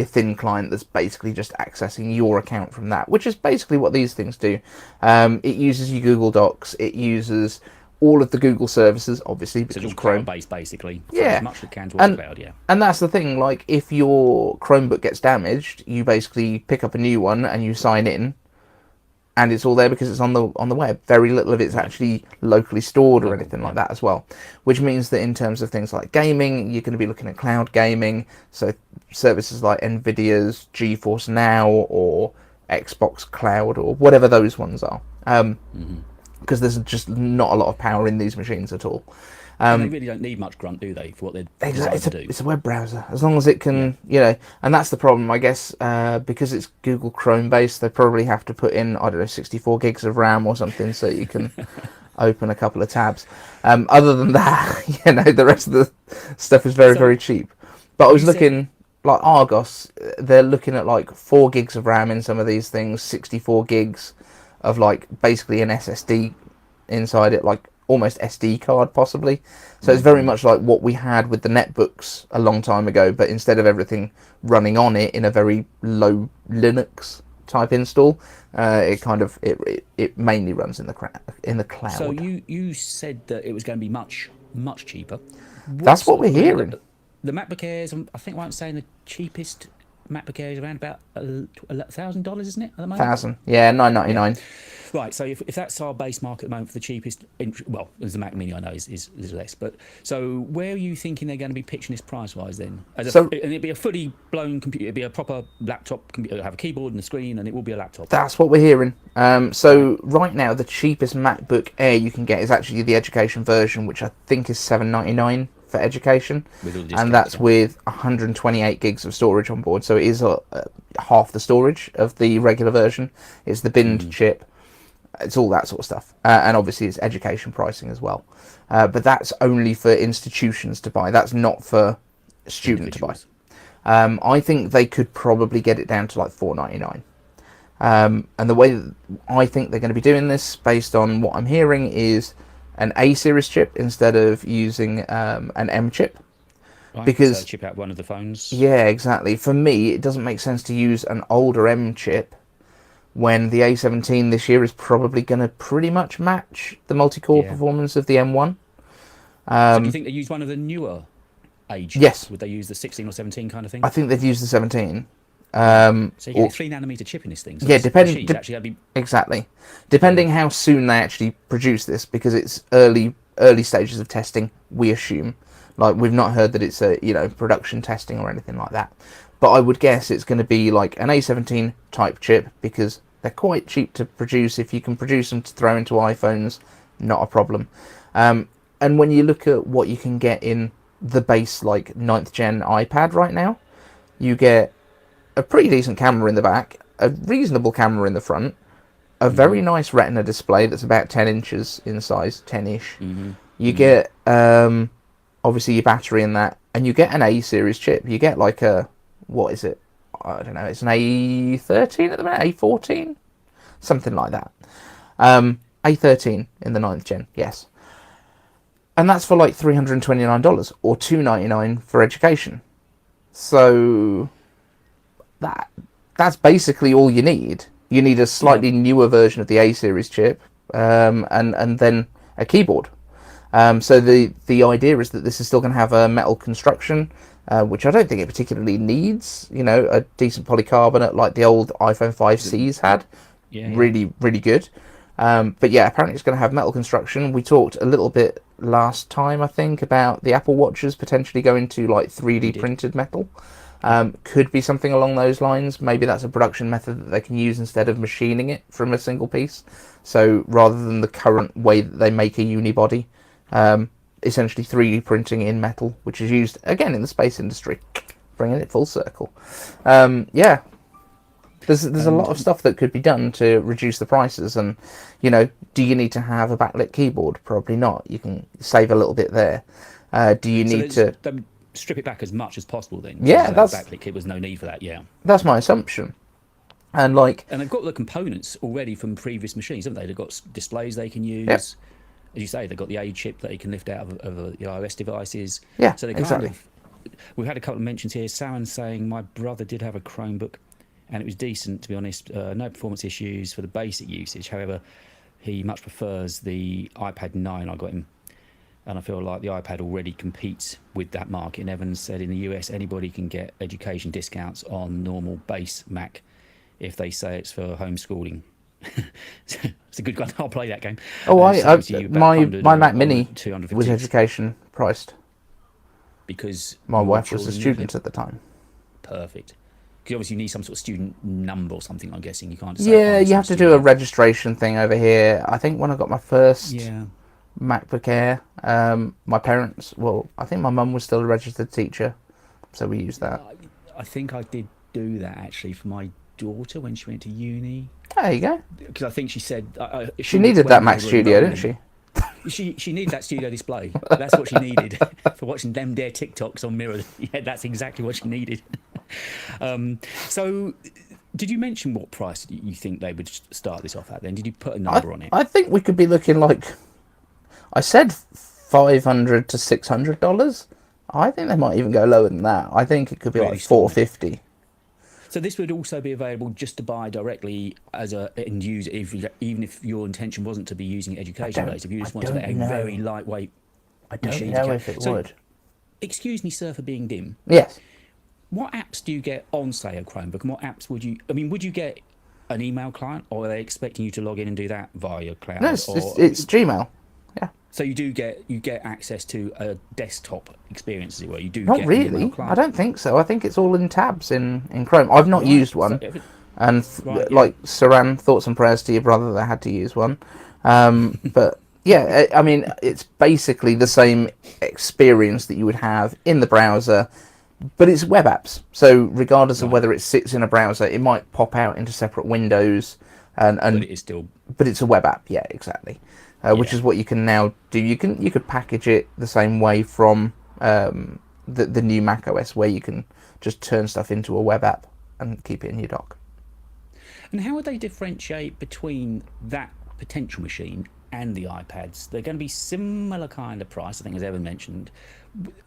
thin client that's basically just accessing your account from that, which is basically what these things do. It uses your Google Docs, it uses all of the Google services, obviously, because it's Chrome based basically. Yeah, as much as it can towards the cloud. Yeah, and that's the thing. Like, if your Chromebook gets damaged, you basically pick up a new one and you sign in, and it's all there because it's on the web. Very little of it's actually locally stored or anything like that as well. Which means that in terms of things like gaming, you're going to be looking at cloud gaming. So services like Nvidia's GeForce Now or Xbox Cloud or whatever those ones are. Because there's just not a lot of power in these machines at all. They really don't need much grunt, do they, for what they're designed to do? It's a web browser. As long as it can, and that's the problem, I guess, because it's Google Chrome based, they probably have to put in, 64 gigs of RAM or something so you can open a couple of tabs. Other than that, the rest of the stuff is very, very cheap. But I was looking, like Argos, they're looking at like 4 gigs of RAM in some of these things, 64 gigs of like basically an SSD inside it, like almost SD card possibly. So it's very much like what we had with the netbooks a long time ago, but instead of everything running on it in a very low Linux type install, it mainly runs in the cloud. So you said that it was going to be much cheaper. That's what we're hearing. The MacBook Airs, I think I'm saying the cheapest MacBook Air is around about $1,000, isn't it, at the moment? 1,000, yeah, $999. Yeah. Right, so if that's our base market at the moment for the cheapest, well, as the Mac Mini I know is less, but so where are you thinking they're going to be pitching this price-wise then? And it'd be a fully blown computer, it'd be a proper laptop computer, it'll have a keyboard and a screen, and it will be a laptop. That's what we're hearing. So right now, the cheapest MacBook Air you can get is actually the education version, which I think is $799 for education, and that's with 128 gigs of storage on board. So it is half the storage of the regular version. It's the binned chip. It's all that sort of stuff, and obviously it's education pricing as well. But that's only for institutions to buy. That's not for student to buy. I think they could probably get it down to like $499. And the way that I think they're going to be doing this, based on what I'm hearing, is an A series chip instead of using an M chip. Right, because so chip out one of the phones. Yeah, exactly. For me, it doesn't make sense to use an older M chip when the A17 this year is probably going to pretty much match the multi-core performance of the M1. So do you think they use one of the newer age? Yes. Would they use the 16 or 17 kind of thing? I think they've used the 17. So you get a 3 nanometer chip in this thing. So yeah, depending. Exactly. Depending how soon they actually produce this, because it's early stages of testing, we assume. Like, we've not heard that it's a production testing or anything like that. But I would guess it's going to be like an A17 type chip, because they're quite cheap to produce. If you can produce them to throw into iPhones, not a problem. And when you look at what you can get in the base, like 9th gen iPad right now, you get a pretty decent camera in the back, a reasonable camera in the front, a very nice Retina display that's about 10 inches in size, 10-ish. You get, obviously, your battery in that, and you get an A series chip. You get like a, what is it? I don't know. It's an A13 at the minute, A14? Something like that. A13 in the 9th gen, yes. And that's for like $329 or $299 for education. So that's basically all you need. You need a slightly newer version of the A series chip, and then a keyboard. So the idea is that this is still going to have a metal construction, which I don't think it particularly needs. A decent polycarbonate like the old iPhone 5Cs had. Really, really good. But yeah, apparently it's going to have metal construction. We talked a little bit last time, I think, about the Apple Watches potentially going to like 3D printed metal. Could be something along those lines. Maybe that's a production method that they can use instead of machining it from a single piece. So rather than the current way that they make a unibody, essentially 3D printing in metal, which is used again in the space industry, bringing it full circle. There's a lot of stuff that could be done to reduce the prices, and do you need to have a backlit keyboard? Probably not. You can save a little bit there. Do you need to strip it back as much as possible then? Yeah, that's backlit keyboard. There's no need for that. Yeah, that's my assumption. And they've got the components already from previous machines, haven't they? They've got displays they can use. Yep. As you say, they've got the A chip that they can lift out of the iOS devices. Yeah, so they exactly. We've had a couple of mentions here. Saren's saying, my brother did have a Chromebook, and it was decent, to be honest. No performance issues for the basic usage. However, he much prefers the iPad 9 I got him. And I feel like the iPad already competes with that market. And Evans said in the US, anybody can get education discounts on normal base Mac if they say it's for homeschooling. It's a good one. I'll play that game. My Mac Mini was education priced. Because my wife was a student at the time. Perfect. Because obviously you need some sort of student number or something, I'm guessing. You can't just you have to do a registration thing over here. I think when I got my first MacBook Air, my parents, I think my mum was still a registered teacher, so we used that. I think I did do that actually for my daughter when she went to uni. There you go. Because I think she said... she needed that Mac Studio, didn't she? She needed that studio display. That's what she needed for watching them their TikToks on Mirror. Yeah, that's exactly what she needed. So, did you mention what price you think they would start this off at? Then did you put a number on it? I think we could be looking like, I said $500 to $600. I think they might even go lower than that. I think it could be Really like $450. So this would also be available just to buy directly as a end user, even if your intention wasn't to be using it education based. If you just wanted a very lightweight I don't machine. know if it would. Excuse me, sir, for being dim. Yes. What apps do you get on, say, a Chromebook, and what apps would you? I mean, would you get an email client, or are they expecting you to log in and do that via your cloud? No, it's Gmail. Yeah. So you get access to a desktop experience, as it were. You do Not get really. an email client. I don't think so. I think it's all in tabs in Chrome. I've not used one. And like Saran, thoughts and prayers to your brother that had to use one. But yeah, I mean, it's basically the same experience that you would have in the browser, but it's web apps. So regardless of whether it sits in a browser, it might pop out into separate windows. But it is still. But it's a web app. Yeah, exactly. Which is what you can now do. You could package it the same way from the new Mac OS, where you can just turn stuff into a web app and keep it in your dock. And how would they differentiate between that potential machine and the iPads? They're going to be similar kind of price, I think, as Evan mentioned.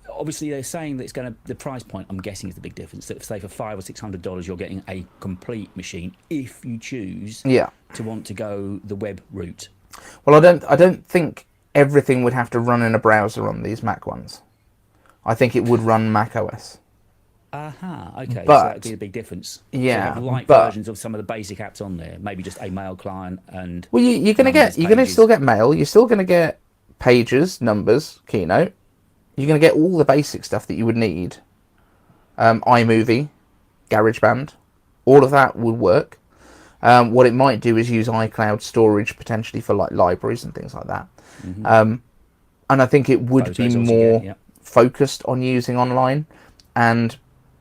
Obviously, they're saying that it's going to, the price point, I'm guessing, is the big difference. That say for $500 or $600, you're getting a complete machine if you choose to want to go the web route. Well, I don't think everything would have to run in a browser on these Mac ones. I think it would run Mac OS. Okay, but, so that'd be a big difference. Yeah, so light versions of some of the basic apps on there, maybe just a mail client and. Well, you're gonna still get mail. You're still gonna get pages, numbers, Keynote. You're gonna get all the basic stuff that you would need. iMovie, GarageBand, all of that would work. What it might do is use iCloud storage potentially for like libraries and things like that. And I think it would be more focused on using online, and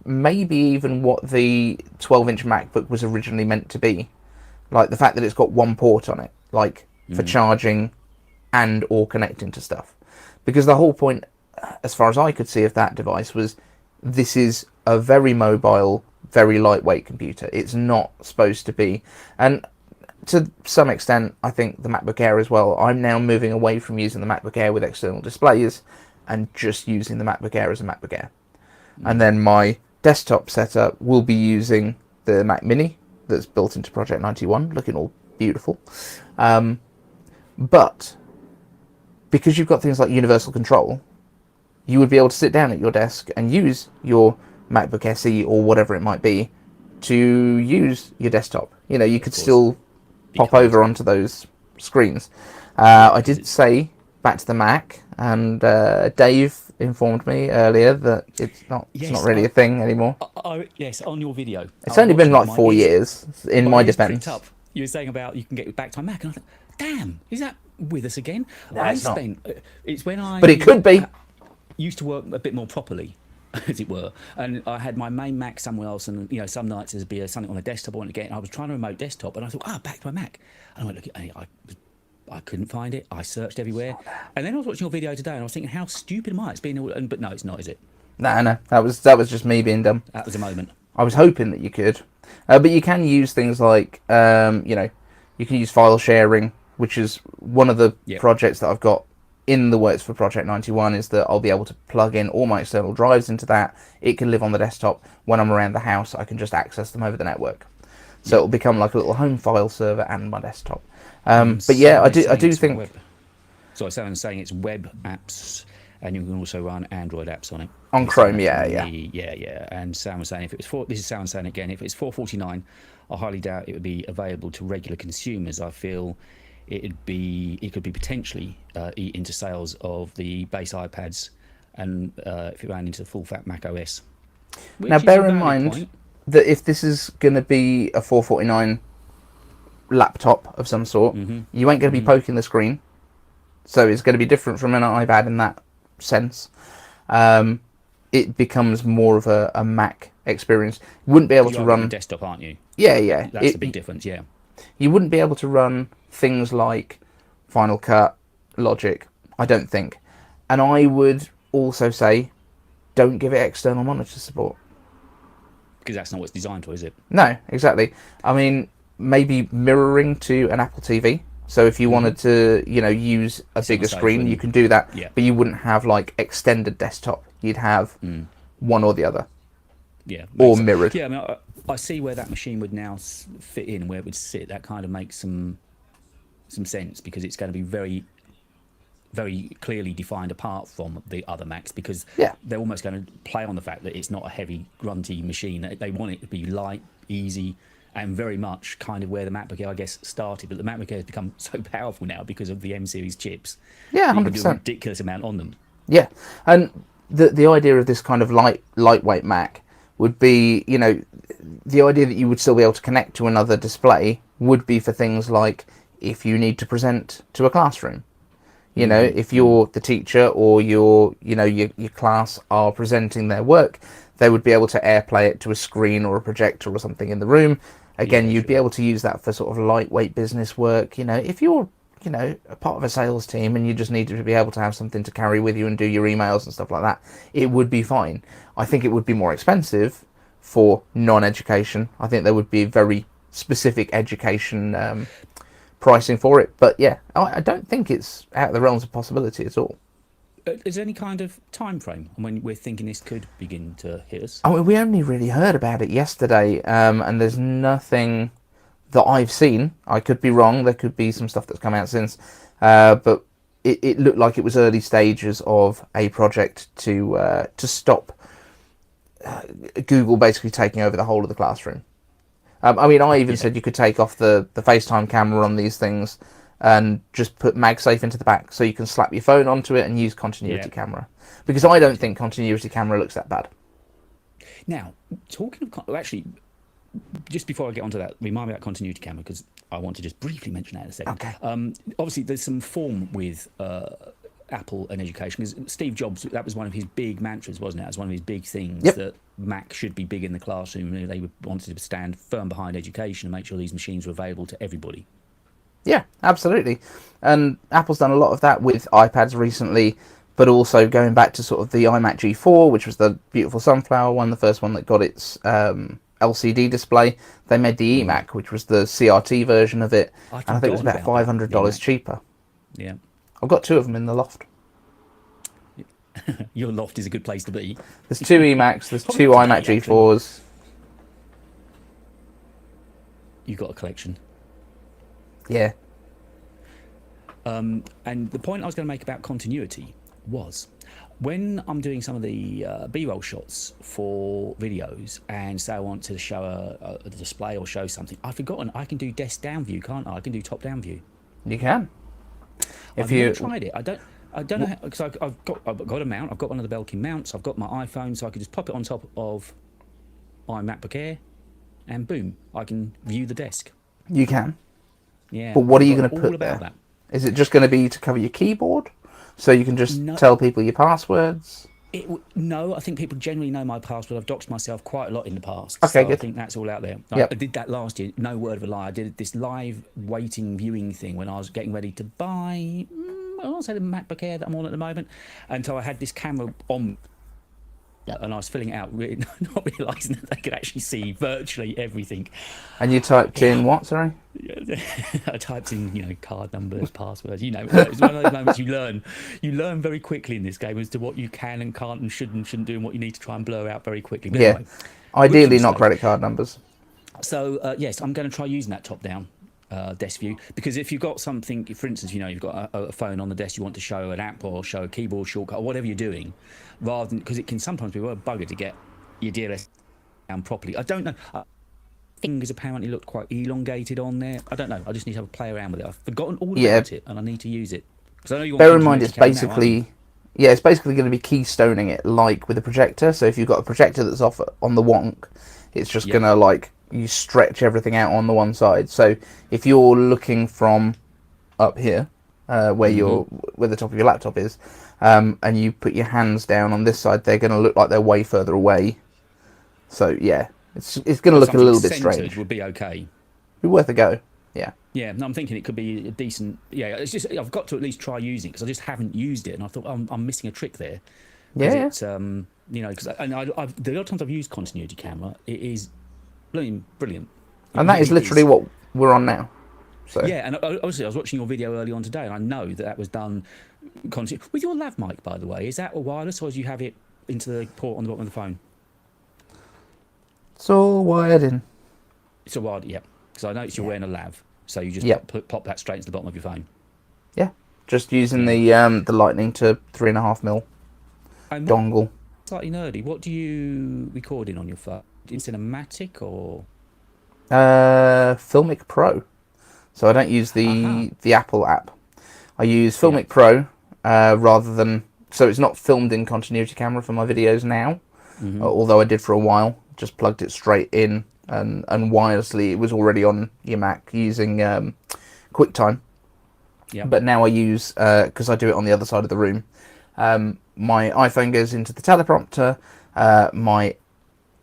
maybe even what the 12-inch MacBook was originally meant to be. Like the fact that it's got one port on it, like for charging and or connecting to stuff. Because the whole point, as far as I could see of that device, was this is a very mobile, very lightweight computer. It's not supposed to be. And to some extent, I think the MacBook Air as well. I'm now moving away from using the MacBook Air with external displays and just using the MacBook Air as a MacBook Air. And then my desktop setup will be using the Mac Mini that's built into Project 91, looking all beautiful. But because you've got things like universal control, you would be able to sit down at your desk and use your MacBook SE or whatever it might be to use your desktop. You know, you could still pop over onto those screens. I did say back to the Mac, and Dave informed me earlier that it's not really a thing anymore. Yes, on your video. It's only been like 4 years, in my defence. You were saying about you can get back to my Mac, and I thought, damn, is that with us again? No, it's not. It's when I. But it could be. Used to work a bit more properly, as it were, and I had my main Mac somewhere else, and you know, some nights there'd be something on the desktop I wanted to get, and I was trying to remote desktop, and I thought, back to my Mac, and I went, look, I couldn't find it. I searched everywhere, and then I was watching your video today, and I was thinking, how stupid am I? It's been, but no, it's not, is it? No, that was just me being dumb. That was a moment. I was hoping that you could, but you can use things like, you know, you can use file sharing, which is one of the projects that I've got in the works for Project 91, is that I'll be able to plug in all my external drives into that. It can live on the desktop. When I'm around the house, I can just access them over the network. So it'll become like a little home file server and my desktop. But yeah, I do think. So someone's saying it's web apps, and you can also run Android apps on it. On Chrome, yeah. And Sam was saying this is Sam saying again, if it's $449, I highly doubt it would be available to regular consumers. I feel it could be potentially eat into sales of the base iPads, and if it ran into the full fat Mac OS. Now bear in mind that if this is going to be a $449 laptop of some sort, you ain't going to be poking the screen, so it's going to be different from an iPad in that sense. It becomes more of a Mac experience. You wouldn't be able to run a desktop, aren't you? Yeah. That's the big difference. Yeah, you wouldn't be able to run things like Final Cut, logic. I don't think. And I would also say, don't give it external monitor support. Because that's not what it's designed for, is it? No, exactly. I mean, maybe mirroring to an Apple TV. So if you wanted to, use a bigger screen, you can do that. Yeah. But you wouldn't have like extended desktop. You'd have one or the other. Yeah. Or mirrored. Yeah, I mean, I see where that machine would now fit in, where it would sit. That kind of makes some sense, because it's going to be very, very clearly defined apart from the other Macs, because they're almost going to play on the fact that it's not a heavy, grunty machine. They want it to be light, easy, and very much kind of where the MacBook Air, I guess, started. But the MacBook Air has become so powerful now because of the M series chips. Yeah, 100%. You can do a ridiculous amount on them. Yeah, and the idea of this kind of lightweight Mac would be, the idea that you would still be able to connect to another display would be for things like if you need to present to a classroom. If you're the teacher or your class are presenting their work, they would be able to AirPlay it to a screen or a projector or something in the room. Again, you'd be able to use that for sort of lightweight business work. If you're, a part of a sales team and you just need to be able to have something to carry with you and do your emails and stuff like that, it would be fine. I think it would be more expensive for non-education. I think there would be very specific education pricing for it. But yeah, I don't think it's out of the realms of possibility at all. Is there any kind of time frame when we're thinking this could begin to hit us? I mean, we only really heard about it yesterday, and there's nothing that I've seen. I could be wrong. There could be some stuff that's come out since, but it looked like it was early stages of a project to stop Google basically taking over the whole of the classroom. I mean, I even said you could take off the FaceTime camera on these things and just put MagSafe into the back, so you can slap your phone onto it and use continuity camera. Because I don't think continuity camera looks that bad. Now, talking of... Actually, just before I get onto that, remind me about continuity camera, because I want to just briefly mention that in a second. Okay. Obviously, there's some form with Apple and education, because Steve Jobs, that was one of his big mantras, wasn't it? It was one of his big things, that Mac should be big in the classroom. They wanted to stand firm behind education and make sure these machines were available to everybody. Yeah, absolutely. And Apple's done a lot of that with iPads recently, but also going back to sort of the iMac G4, which was the beautiful sunflower one, the first one that got its LCD display. They made the eMac, which was the CRT version of it, and I think it was about $500 cheaper. Yeah. I've got two of them in the loft. Your loft is a good place to be. There's two eMacs, there's two iMac G4s. You've got a collection. Yeah. And the point I was going to make about continuity was, when I'm doing some of the B-roll shots for videos, and say I want to show a display or show something, I've forgotten I can do desk down view, can't I? I can do top down view. You can. I've never tried it. I don't know, because I've got a mount. I've got one of the Belkin mounts. I've got my iPhone, so I can just pop it on top of my MacBook Air, and boom, I can view the desk. You can. Yeah. But what are you going to put there? That. Is it just going to be to cover your keyboard, so you can just tell people your passwords? No, I think people generally know my password. I've doxed myself quite a lot in the past. Okay, so good. I think that's all out there. Yep. I did that last year, no word of a lie. I did this live waiting viewing thing when I was getting ready to buy, I'll say the MacBook Air that I'm on at the moment. And so I had this camera on, and I was filling it out, not realising that they could actually see virtually everything. And you typed in what, sorry? I typed in, card numbers, passwords, It's one of those moments you learn very quickly in this game as to what you can and can't and shouldn't do, and what you need to try and blur out very quickly. But anyway, ideally not credit card numbers. So, yes, I'm going to try using that top-down desk view, because if you've got something, for instance, you've got a phone on the desk, you want to show an app or show a keyboard shortcut or whatever you're doing, rather than, because it can sometimes be a bugger to get your DLS down properly. I don't know. Fingers apparently looked quite elongated on there. I don't know. I just need to have a play around with it. I've forgotten all about it, and I need to use it. I know you want. Bear in mind, it's basically it's basically going to be keystoning it like with a projector. So if you've got a projector that's off on the wonk, it's just going to you stretch everything out on the one side. So if you're looking from up here, where the top of your laptop is, and you put your hands down on this side, they're going to look like they're way further away. So yeah, it's going to look a little bit strange. Would be okay. Be worth a go. Yeah. Yeah, no, I'm thinking it could be a decent. Yeah, it's just I've got to at least try using it because I just haven't used it, and I thought I'm missing a trick there because Yeah. it's because the other times I've used continuity camera, it is brilliant. It And that is really literally is. what we're on now. So Yeah, and obviously I was watching your video early on today, and I know that was done with your lav mic, by the way. Is that a wireless, or do you have it into the port on the bottom of the phone? it's all wired in. It's a wired, yeah. Because I noticed you're wearing a lav, so you just Yep. pop that straight into the bottom of your phone. Yeah. Just using Yeah. the lightning to 3.5mm And dongle. slightly nerdy. What do you record in on your phone? In cinematic or? Filmic Pro. So I don't use Aha. the Apple app. I use Yeah. Filmic Pro rather than. So it's not filmed in continuity camera for my videos now, although I did for a while. Just plugged it straight in and wirelessly. It was already on your Mac using QuickTime. Yeah. But now I use, because I do it on the other side of the room, my iPhone goes into the teleprompter. My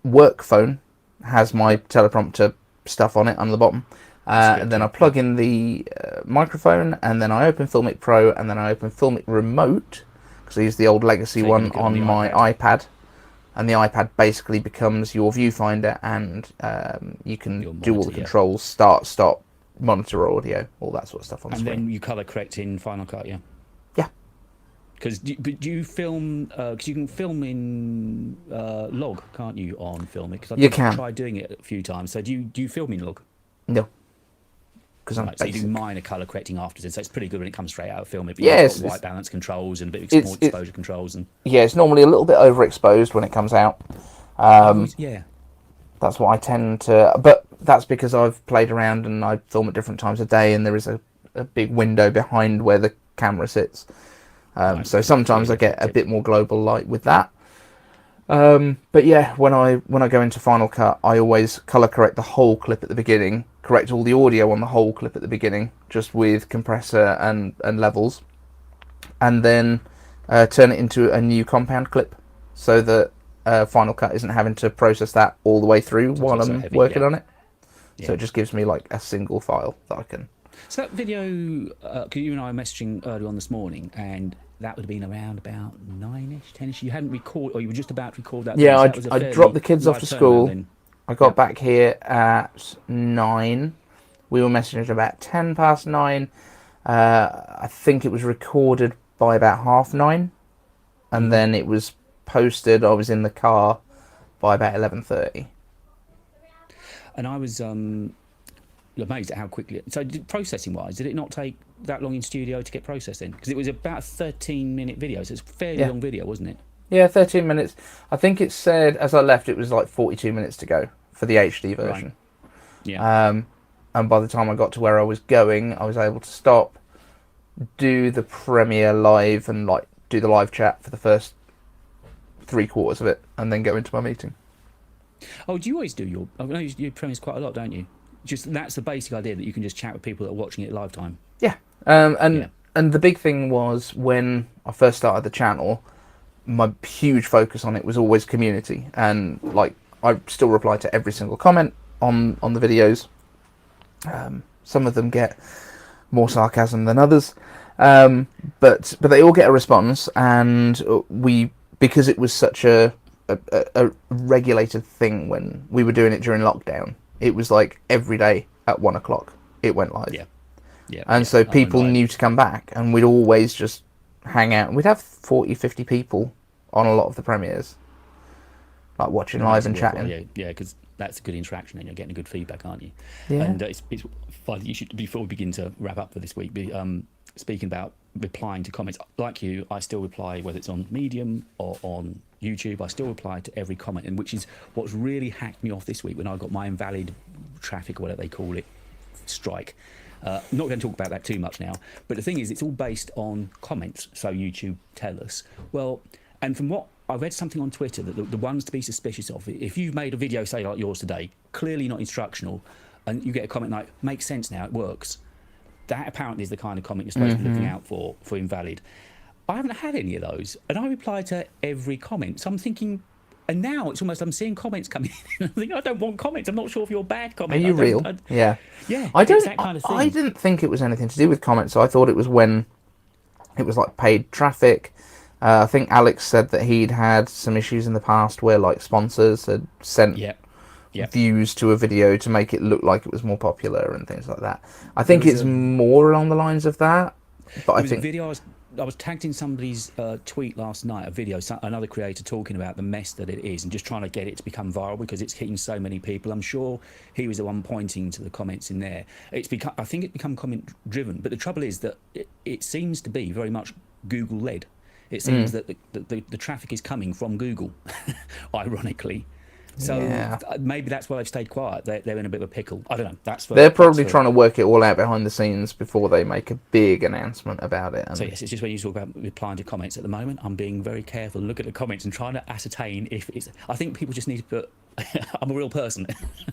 work phone has my teleprompter stuff on it on the bottom. And then I plug in the microphone, and then I open Filmic Pro, and then I open Filmic Remote, because I use the old legacy one on my iPad. And the iPad basically becomes your viewfinder, and you can do all the controls, start, stop, monitor audio, all that sort of stuff on the screen. And then you colour correct in Final Cut, yeah? Yeah. Because do you film, because you can film in log, can't you, on Filmic? Because I've tried doing it a few times. So do you film in log? No. Because I'm so you do minor colour correcting afterwards, so it's pretty good when it comes straight out of Filmic. But yeah, it's got white balance controls and a bit more exposure controls. And yeah, it's normally a little bit overexposed when it comes out. Yeah. That's what I tend to... But that's because I've played around and I film at different times of day, and there is a big window behind where the camera sits. So sometimes I get a bit more global light with that. But yeah, when I go into Final Cut, I always colour correct the whole clip at the beginning, correct all the audio on the whole clip at the beginning, just with compressor and levels, and then turn it into a new compound clip, so that Final Cut isn't having to process that all the way through while I'm working on it. So it just gives me like a single file that I can... So that video, because you and I were messaging early on this morning, and that would have been around about 9ish, 10ish. You hadn't recorded, or you were just about to record that. Yeah, I dropped the kids off to school. I got back here at 9. We were messaging at about 10 past 9. I think it was recorded by about 9:30, and then it was posted. I was in the car by about 11:30. And I was amazed at how quickly. So processing wise, did it not take that long in studio to get processed in? Because it was about a 13-minute video, so it's a fairly long video, wasn't it? Yeah, 13 minutes. I think it said as I left it was like 42 minutes to go for the HD version. Right. Yeah. And by the time I got to where I was going, I was able to stop, do the Premiere live, and like do the live chat for the first 3/4 of it, and then go into my meeting. Oh, do you always do your? I know you Premieres quite a lot, don't you? Just that's the basic idea, that you can just chat with people that are watching it live time. Yeah. And the big thing was, when I first started the channel, my huge focus on it was always community, and like I still reply to every single comment on the videos. Some of them get more sarcasm than others, but they all get a response, and because it was such a regulated thing when we were doing it during lockdown, it was like every day at 1 o'clock it went live. And so people knew to come back, and we'd always just hang out. We'd have 40-50 people on a lot of the premieres, like watching live and chatting. Yeah, because that's a good interaction, and you're getting good feedback, aren't you? Yeah. And it's fun. You should, before we begin to wrap up for this week, speaking about replying to comments, like you, I still reply, whether it's on Medium or on YouTube. I still reply to every comment, and which is what's really hacked me off this week when I got my invalid traffic, or whatever they call it, strike. Not going to talk about that too much now, but the thing is, it's all based on comments. So YouTube tell us, well, and from what I read something on Twitter, that the ones to be suspicious of, if you've made a video, say like yours today, clearly not instructional, and you get a comment like, makes sense now, it works, that apparently is the kind of comment you're supposed to be looking out for invalid. I haven't had any of those, and I reply to every comment. So I'm thinking, And now it's almost I'm seeing comments coming in. I think I don't want comments. I'm not sure if you're bad Are comment. you real? Yeah. Yeah, I it's don't. that kind of thing. I didn't think it was anything to do with comments. I thought it was when it was like paid traffic. I think Alex said that he'd had some issues in the past where like sponsors had sent views to a video to make it look like it was more popular and things like that. I think it's more along the lines of that. But I think a video I was tagged in somebody's tweet last night, a video, another creator talking about the mess that it is and just trying to get it to become viral because it's hitting so many people. I'm sure he was the one pointing to the comments in there. I think it's become comment driven, but the trouble is that it seems to be very much Google led. It seems that the traffic is coming from Google, ironically. So maybe that's why they've stayed quiet. They're in a bit of a pickle. I don't know. They're probably trying to work it all out behind the scenes before they make a big announcement about it. So yes, it's just when you talk about replying to comments at the moment, I'm being very careful, look at the comments and trying to ascertain if it's... I think people just need to put, I'm a real person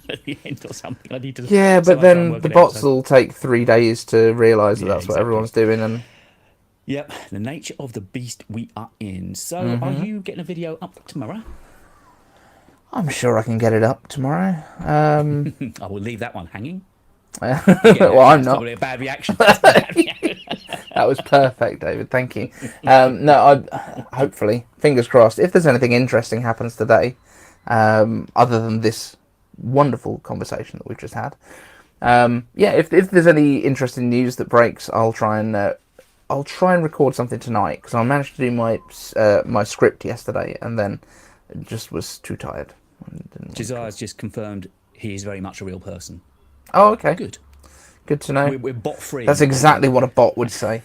at the end or something. I need to... Yeah, but then the bots will take 3 days to realise that that's what everyone's doing. And yep, the nature of the beast we are in. So are you getting a video up tomorrow? I'm sure I can get it up tomorrow. I will leave that one hanging. Well, I'm not. Probably a bad reaction. That was perfect, David. Thank you. No, hopefully, fingers crossed. If there's anything interesting happens today, other than this wonderful conversation that we've just had, if there's any interesting news that breaks, I'll try and record something tonight because I managed to do my script yesterday and then just was too tired. Josiah's just confirmed he is very much a real person. Oh, okay. Good to know. We're bot free. That's exactly what a bot would say.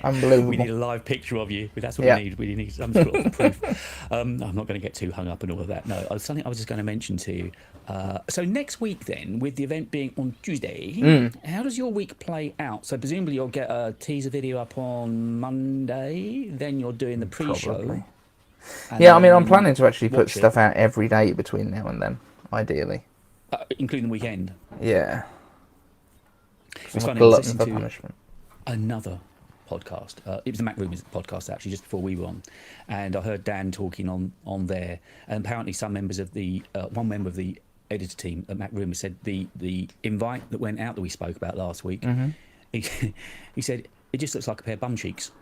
Unbelievable. We need a live picture of you. That's what we need. We need some sort of proof. I'm not going to get too hung up and all of that. No, something I was just going to mention to you. So next week then, with the event being on Tuesday, how does your week play out? So presumably you'll get a teaser video up on Monday, then you're doing the pre-show. Probably. Yeah, I mean, I'm planning to actually put stuff out every day between now and then, ideally. Including the weekend? Yeah. It's funny, I was listening to another podcast. It was the Mac Rumours podcast, actually, just before we were on. And I heard Dan talking on there. And apparently some members of the... one member of the editor team at Mac Rumours said the invite that went out that we spoke about last week, he said, it just looks like a pair of bum cheeks.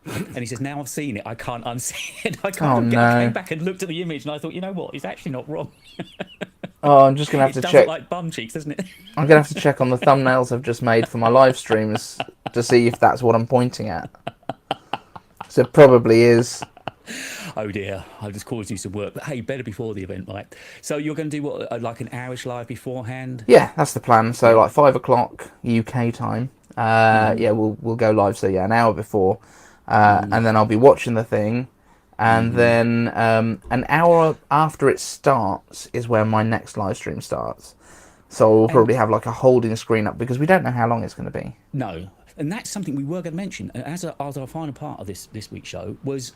And he says, now I've seen it, I can't unsee it. I came back and looked at the image and I thought, you know what, it's actually not wrong. Oh, I'm just going to have to check. It does look like bum cheeks, doesn't it? I'm going to have to check on the thumbnails I've just made for my live streams to see if that's what I'm pointing at. So it probably is. Oh dear, I've just caused you some work. But hey, better before the event, right? So you're going to do what, like an hourish live beforehand? Yeah, that's the plan. So like 5 o'clock UK time. We'll go live. So yeah, an hour before. And then I'll be watching the thing, and then an hour after it starts is where my next live stream starts. So we'll probably have like a holding screen up because we don't know how long it's going to be. No, and that's something we were going to mention as our final part of this week's show was.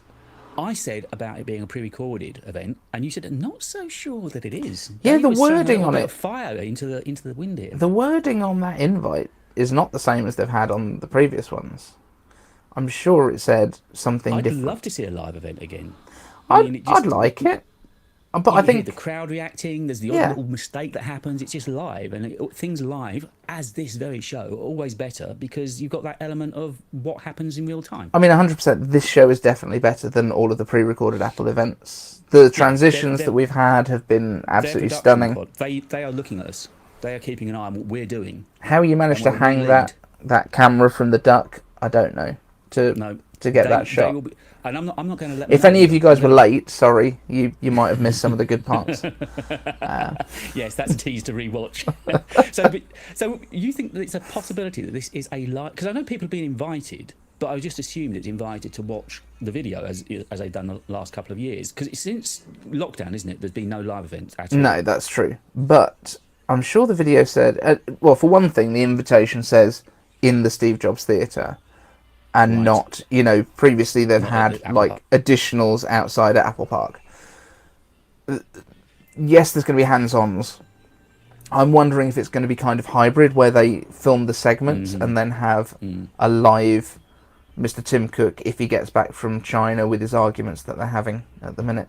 I said about it being a pre-recorded event, and you said not so sure that it is. Yeah, the wording on it. Fire into the wind here. The wording on that invite is not the same as they've had on the previous ones. I'm sure it said something different. I'd love to see a live event again. I'd like it. But I think the crowd reacting, there's the odd little mistake that happens. It's just live, and things live, as this very show, are always better because you've got that element of what happens in real time. I mean, 100%. This show is definitely better than all of the pre-recorded Apple events. The transitions that we've had have been absolutely stunning. They are looking at us. They are keeping an eye on what we're doing. How you managed to hang that camera from the duck, I don't know. To get that shot. And I'm not going to let. If any of you guys were late, sorry, you might have missed some of the good parts. Yes, that's a tease to rewatch. So you think that it's a possibility that this is a live? Because I know people have been invited, but I just assumed it's invited to watch the video as they've done the last couple of years. Because since lockdown, isn't it? There's been no live events at all. No, that's true. But I'm sure the video said, well, for one thing, the invitation says in the Steve Jobs Theatre. And not, previously they've had like additionals outside at Apple Park. Yes, there's going to be hands-ons. I'm wondering if it's going to be kind of hybrid where they film the segments and then have a live Mr. Tim Cook if he gets back from China with his arguments that they're having at the minute,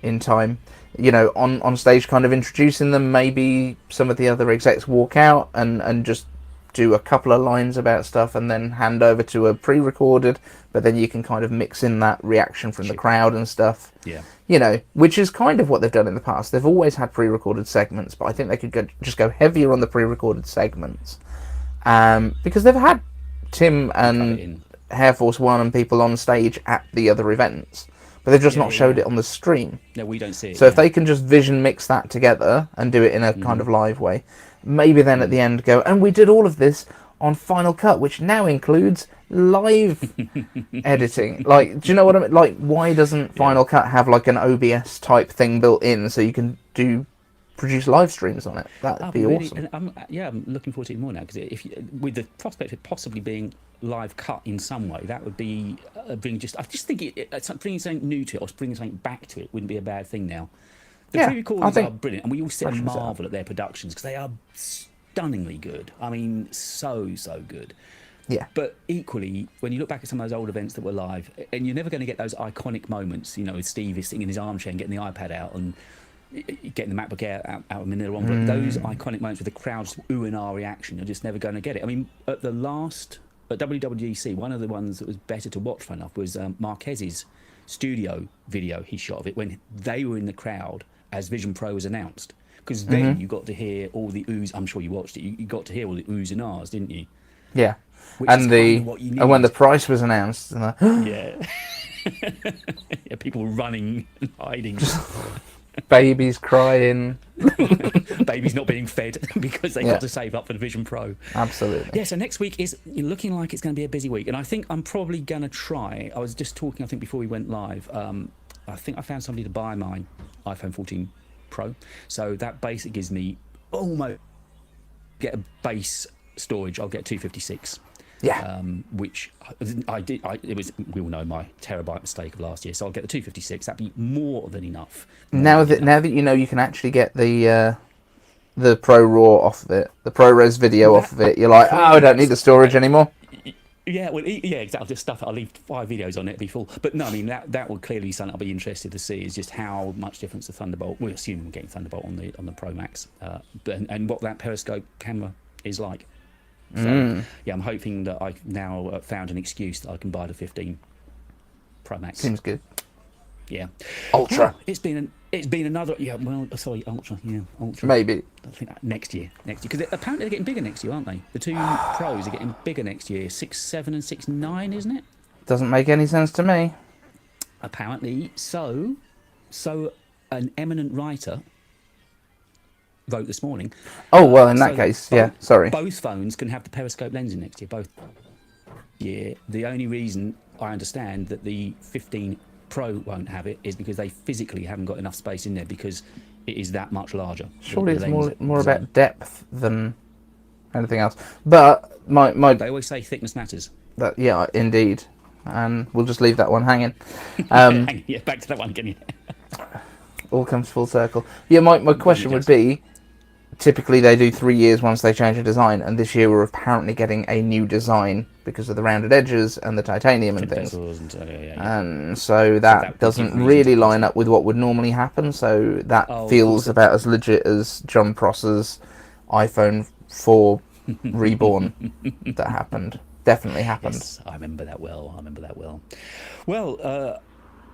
in time. You know, on stage, kind of introducing them. Maybe some of the other execs walk out and just do a couple of lines about stuff, and then hand over to a pre-recorded. But then you can kind of mix in that reaction from the crowd and stuff. Yeah. You know, which is kind of what they've done in the past. They've always had pre-recorded segments, but I think they could just go heavier on the pre-recorded segments, because they've had Tim and Air Force One and people on stage at the other events, but they've just not showed it on the stream. No, we don't see it. So if they can just vision mix that together and do it in a kind of live way, maybe then at the end go, and we did all of this on Final Cut, which now includes live editing. Like, do you know what I mean? Like, why doesn't Final Cut have like an OBS type thing built in so you can produce live streams on it? That'd be awesome. I'm looking forward to it more now, because with the prospect of possibly being live cut in some way, that would be I just think bringing something new to it, or bringing something back to it, wouldn't be a bad thing now. The pre-recordings are brilliant, and we all sit and marvel at their productions, because they are stunningly good. I mean, so good. Yeah. But equally, when you look back at some of those old events that were live, and you're never going to get those iconic moments, you know, with Steve is sitting in his armchair and getting the iPad out and getting the MacBook Air out of Manila on, but those iconic moments with the crowd's ooh and ah reaction, you're just never going to get it. I mean, at WWDC, one of the ones that was better to watch, fun enough, was Marquez's studio video he shot of it when they were in the crowd as Vision Pro was announced. Because then you got to hear all the oohs. I'm sure you watched it. You got to hear all the oohs and ahs, didn't you? Yeah. Which and when the price was announced, and yeah, people were running and hiding. Babies crying. Babies not being fed because they got to save up for the Vision Pro. Absolutely. Yeah, so next week is looking like it's going to be a busy week. And I think I'm probably going to try. I was just talking, I think, before we went live. I think I found somebody to buy my iPhone 14 Pro. So that basically gives me almost get a base storage. I'll get 256. Yeah. Which I did. It was, we all know, my terabyte mistake of last year. So I'll get the 256. That'd be more than enough. Now that you know you can actually get the Pro Raw off of it, the ProRes video off of it, you're like, I don't need the storage anymore. Yeah, well, yeah, exactly. Just stuff it. I'll leave 5 videos on it, it'll be full. But no, I mean that will clearly be something I'll be interested to see, is just how much difference the Thunderbolt. We're assuming we're getting Thunderbolt on the Pro Max, and what that periscope camera is like. So, yeah, I'm hoping that I've now found an excuse that I can buy the 15 Pro Max. Seems good. Yeah. Ultra. Well, it's been another. Yeah. Well, sorry, Ultra. Yeah, Ultra. Maybe. I think next year, because apparently they're getting bigger next year, aren't they? The two Pros are getting bigger next year. 6.7 and 6.9, isn't it? Doesn't make any sense to me. Apparently, so an eminent writer wrote this morning. Oh, well, in that case, sorry. Both phones can have the periscope lens in next year, both. Yeah, the only reason I understand that the 15 Pro won't have it is because they physically haven't got enough space in there, because it is that much larger. Surely it's more about depth than anything else. But they always say thickness matters. Yeah, indeed. And we'll just leave that one hanging. Yeah, back to that one again. All comes full circle. Yeah, my question would be, typically they do 3 years once they change a design, and this year we're apparently getting a new design because of the rounded edges and the titanium and things. And so that doesn't really line up with what would normally happen, so that feels about as legit as John Prosser's iPhone 4 Reborn that happened. Definitely happened. Yes, I remember that well. Well,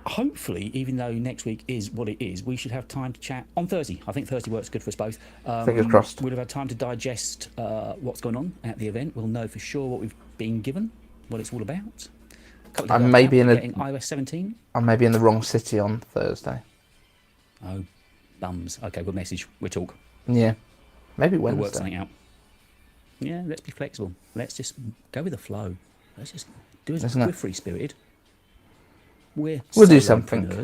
hopefully, even though next week is what it is, we should have time to chat on Thursday. I think Thursday works good for us both. Fingers crossed. We'll have had time to digest what's going on at the event. We'll know for sure what we've been given, what it's all about. I may be getting iOS 17. I may be in the wrong city on Thursday. Oh, bums. Okay, we'll message. We'll talk. Yeah, maybe Wednesday. We'll work something out. Yeah, let's be flexible. Let's just go with the flow. Let's just do it. We're free spirited. We'll do something. We'll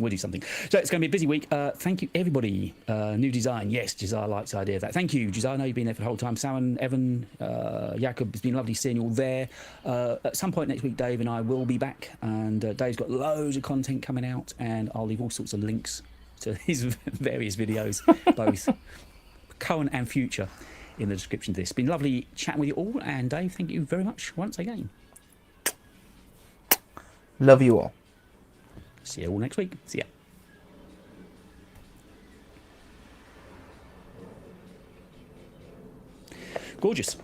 do something. So it's going to be a busy week. Thank you, everybody. New design. Yes, Josiah likes the idea of that. Thank you, Josiah. I know you've been there for the whole time. Sam, Evan, Jakob, it's been lovely seeing you all there. At some point next week, Dave and I will be back. And Dave's got loads of content coming out. And I'll leave all sorts of links to his various videos, both current and future, in the description to this. It's been lovely chatting with you all, and Dave, thank you very much once again. Love you all. See you all next week. See ya. Gorgeous.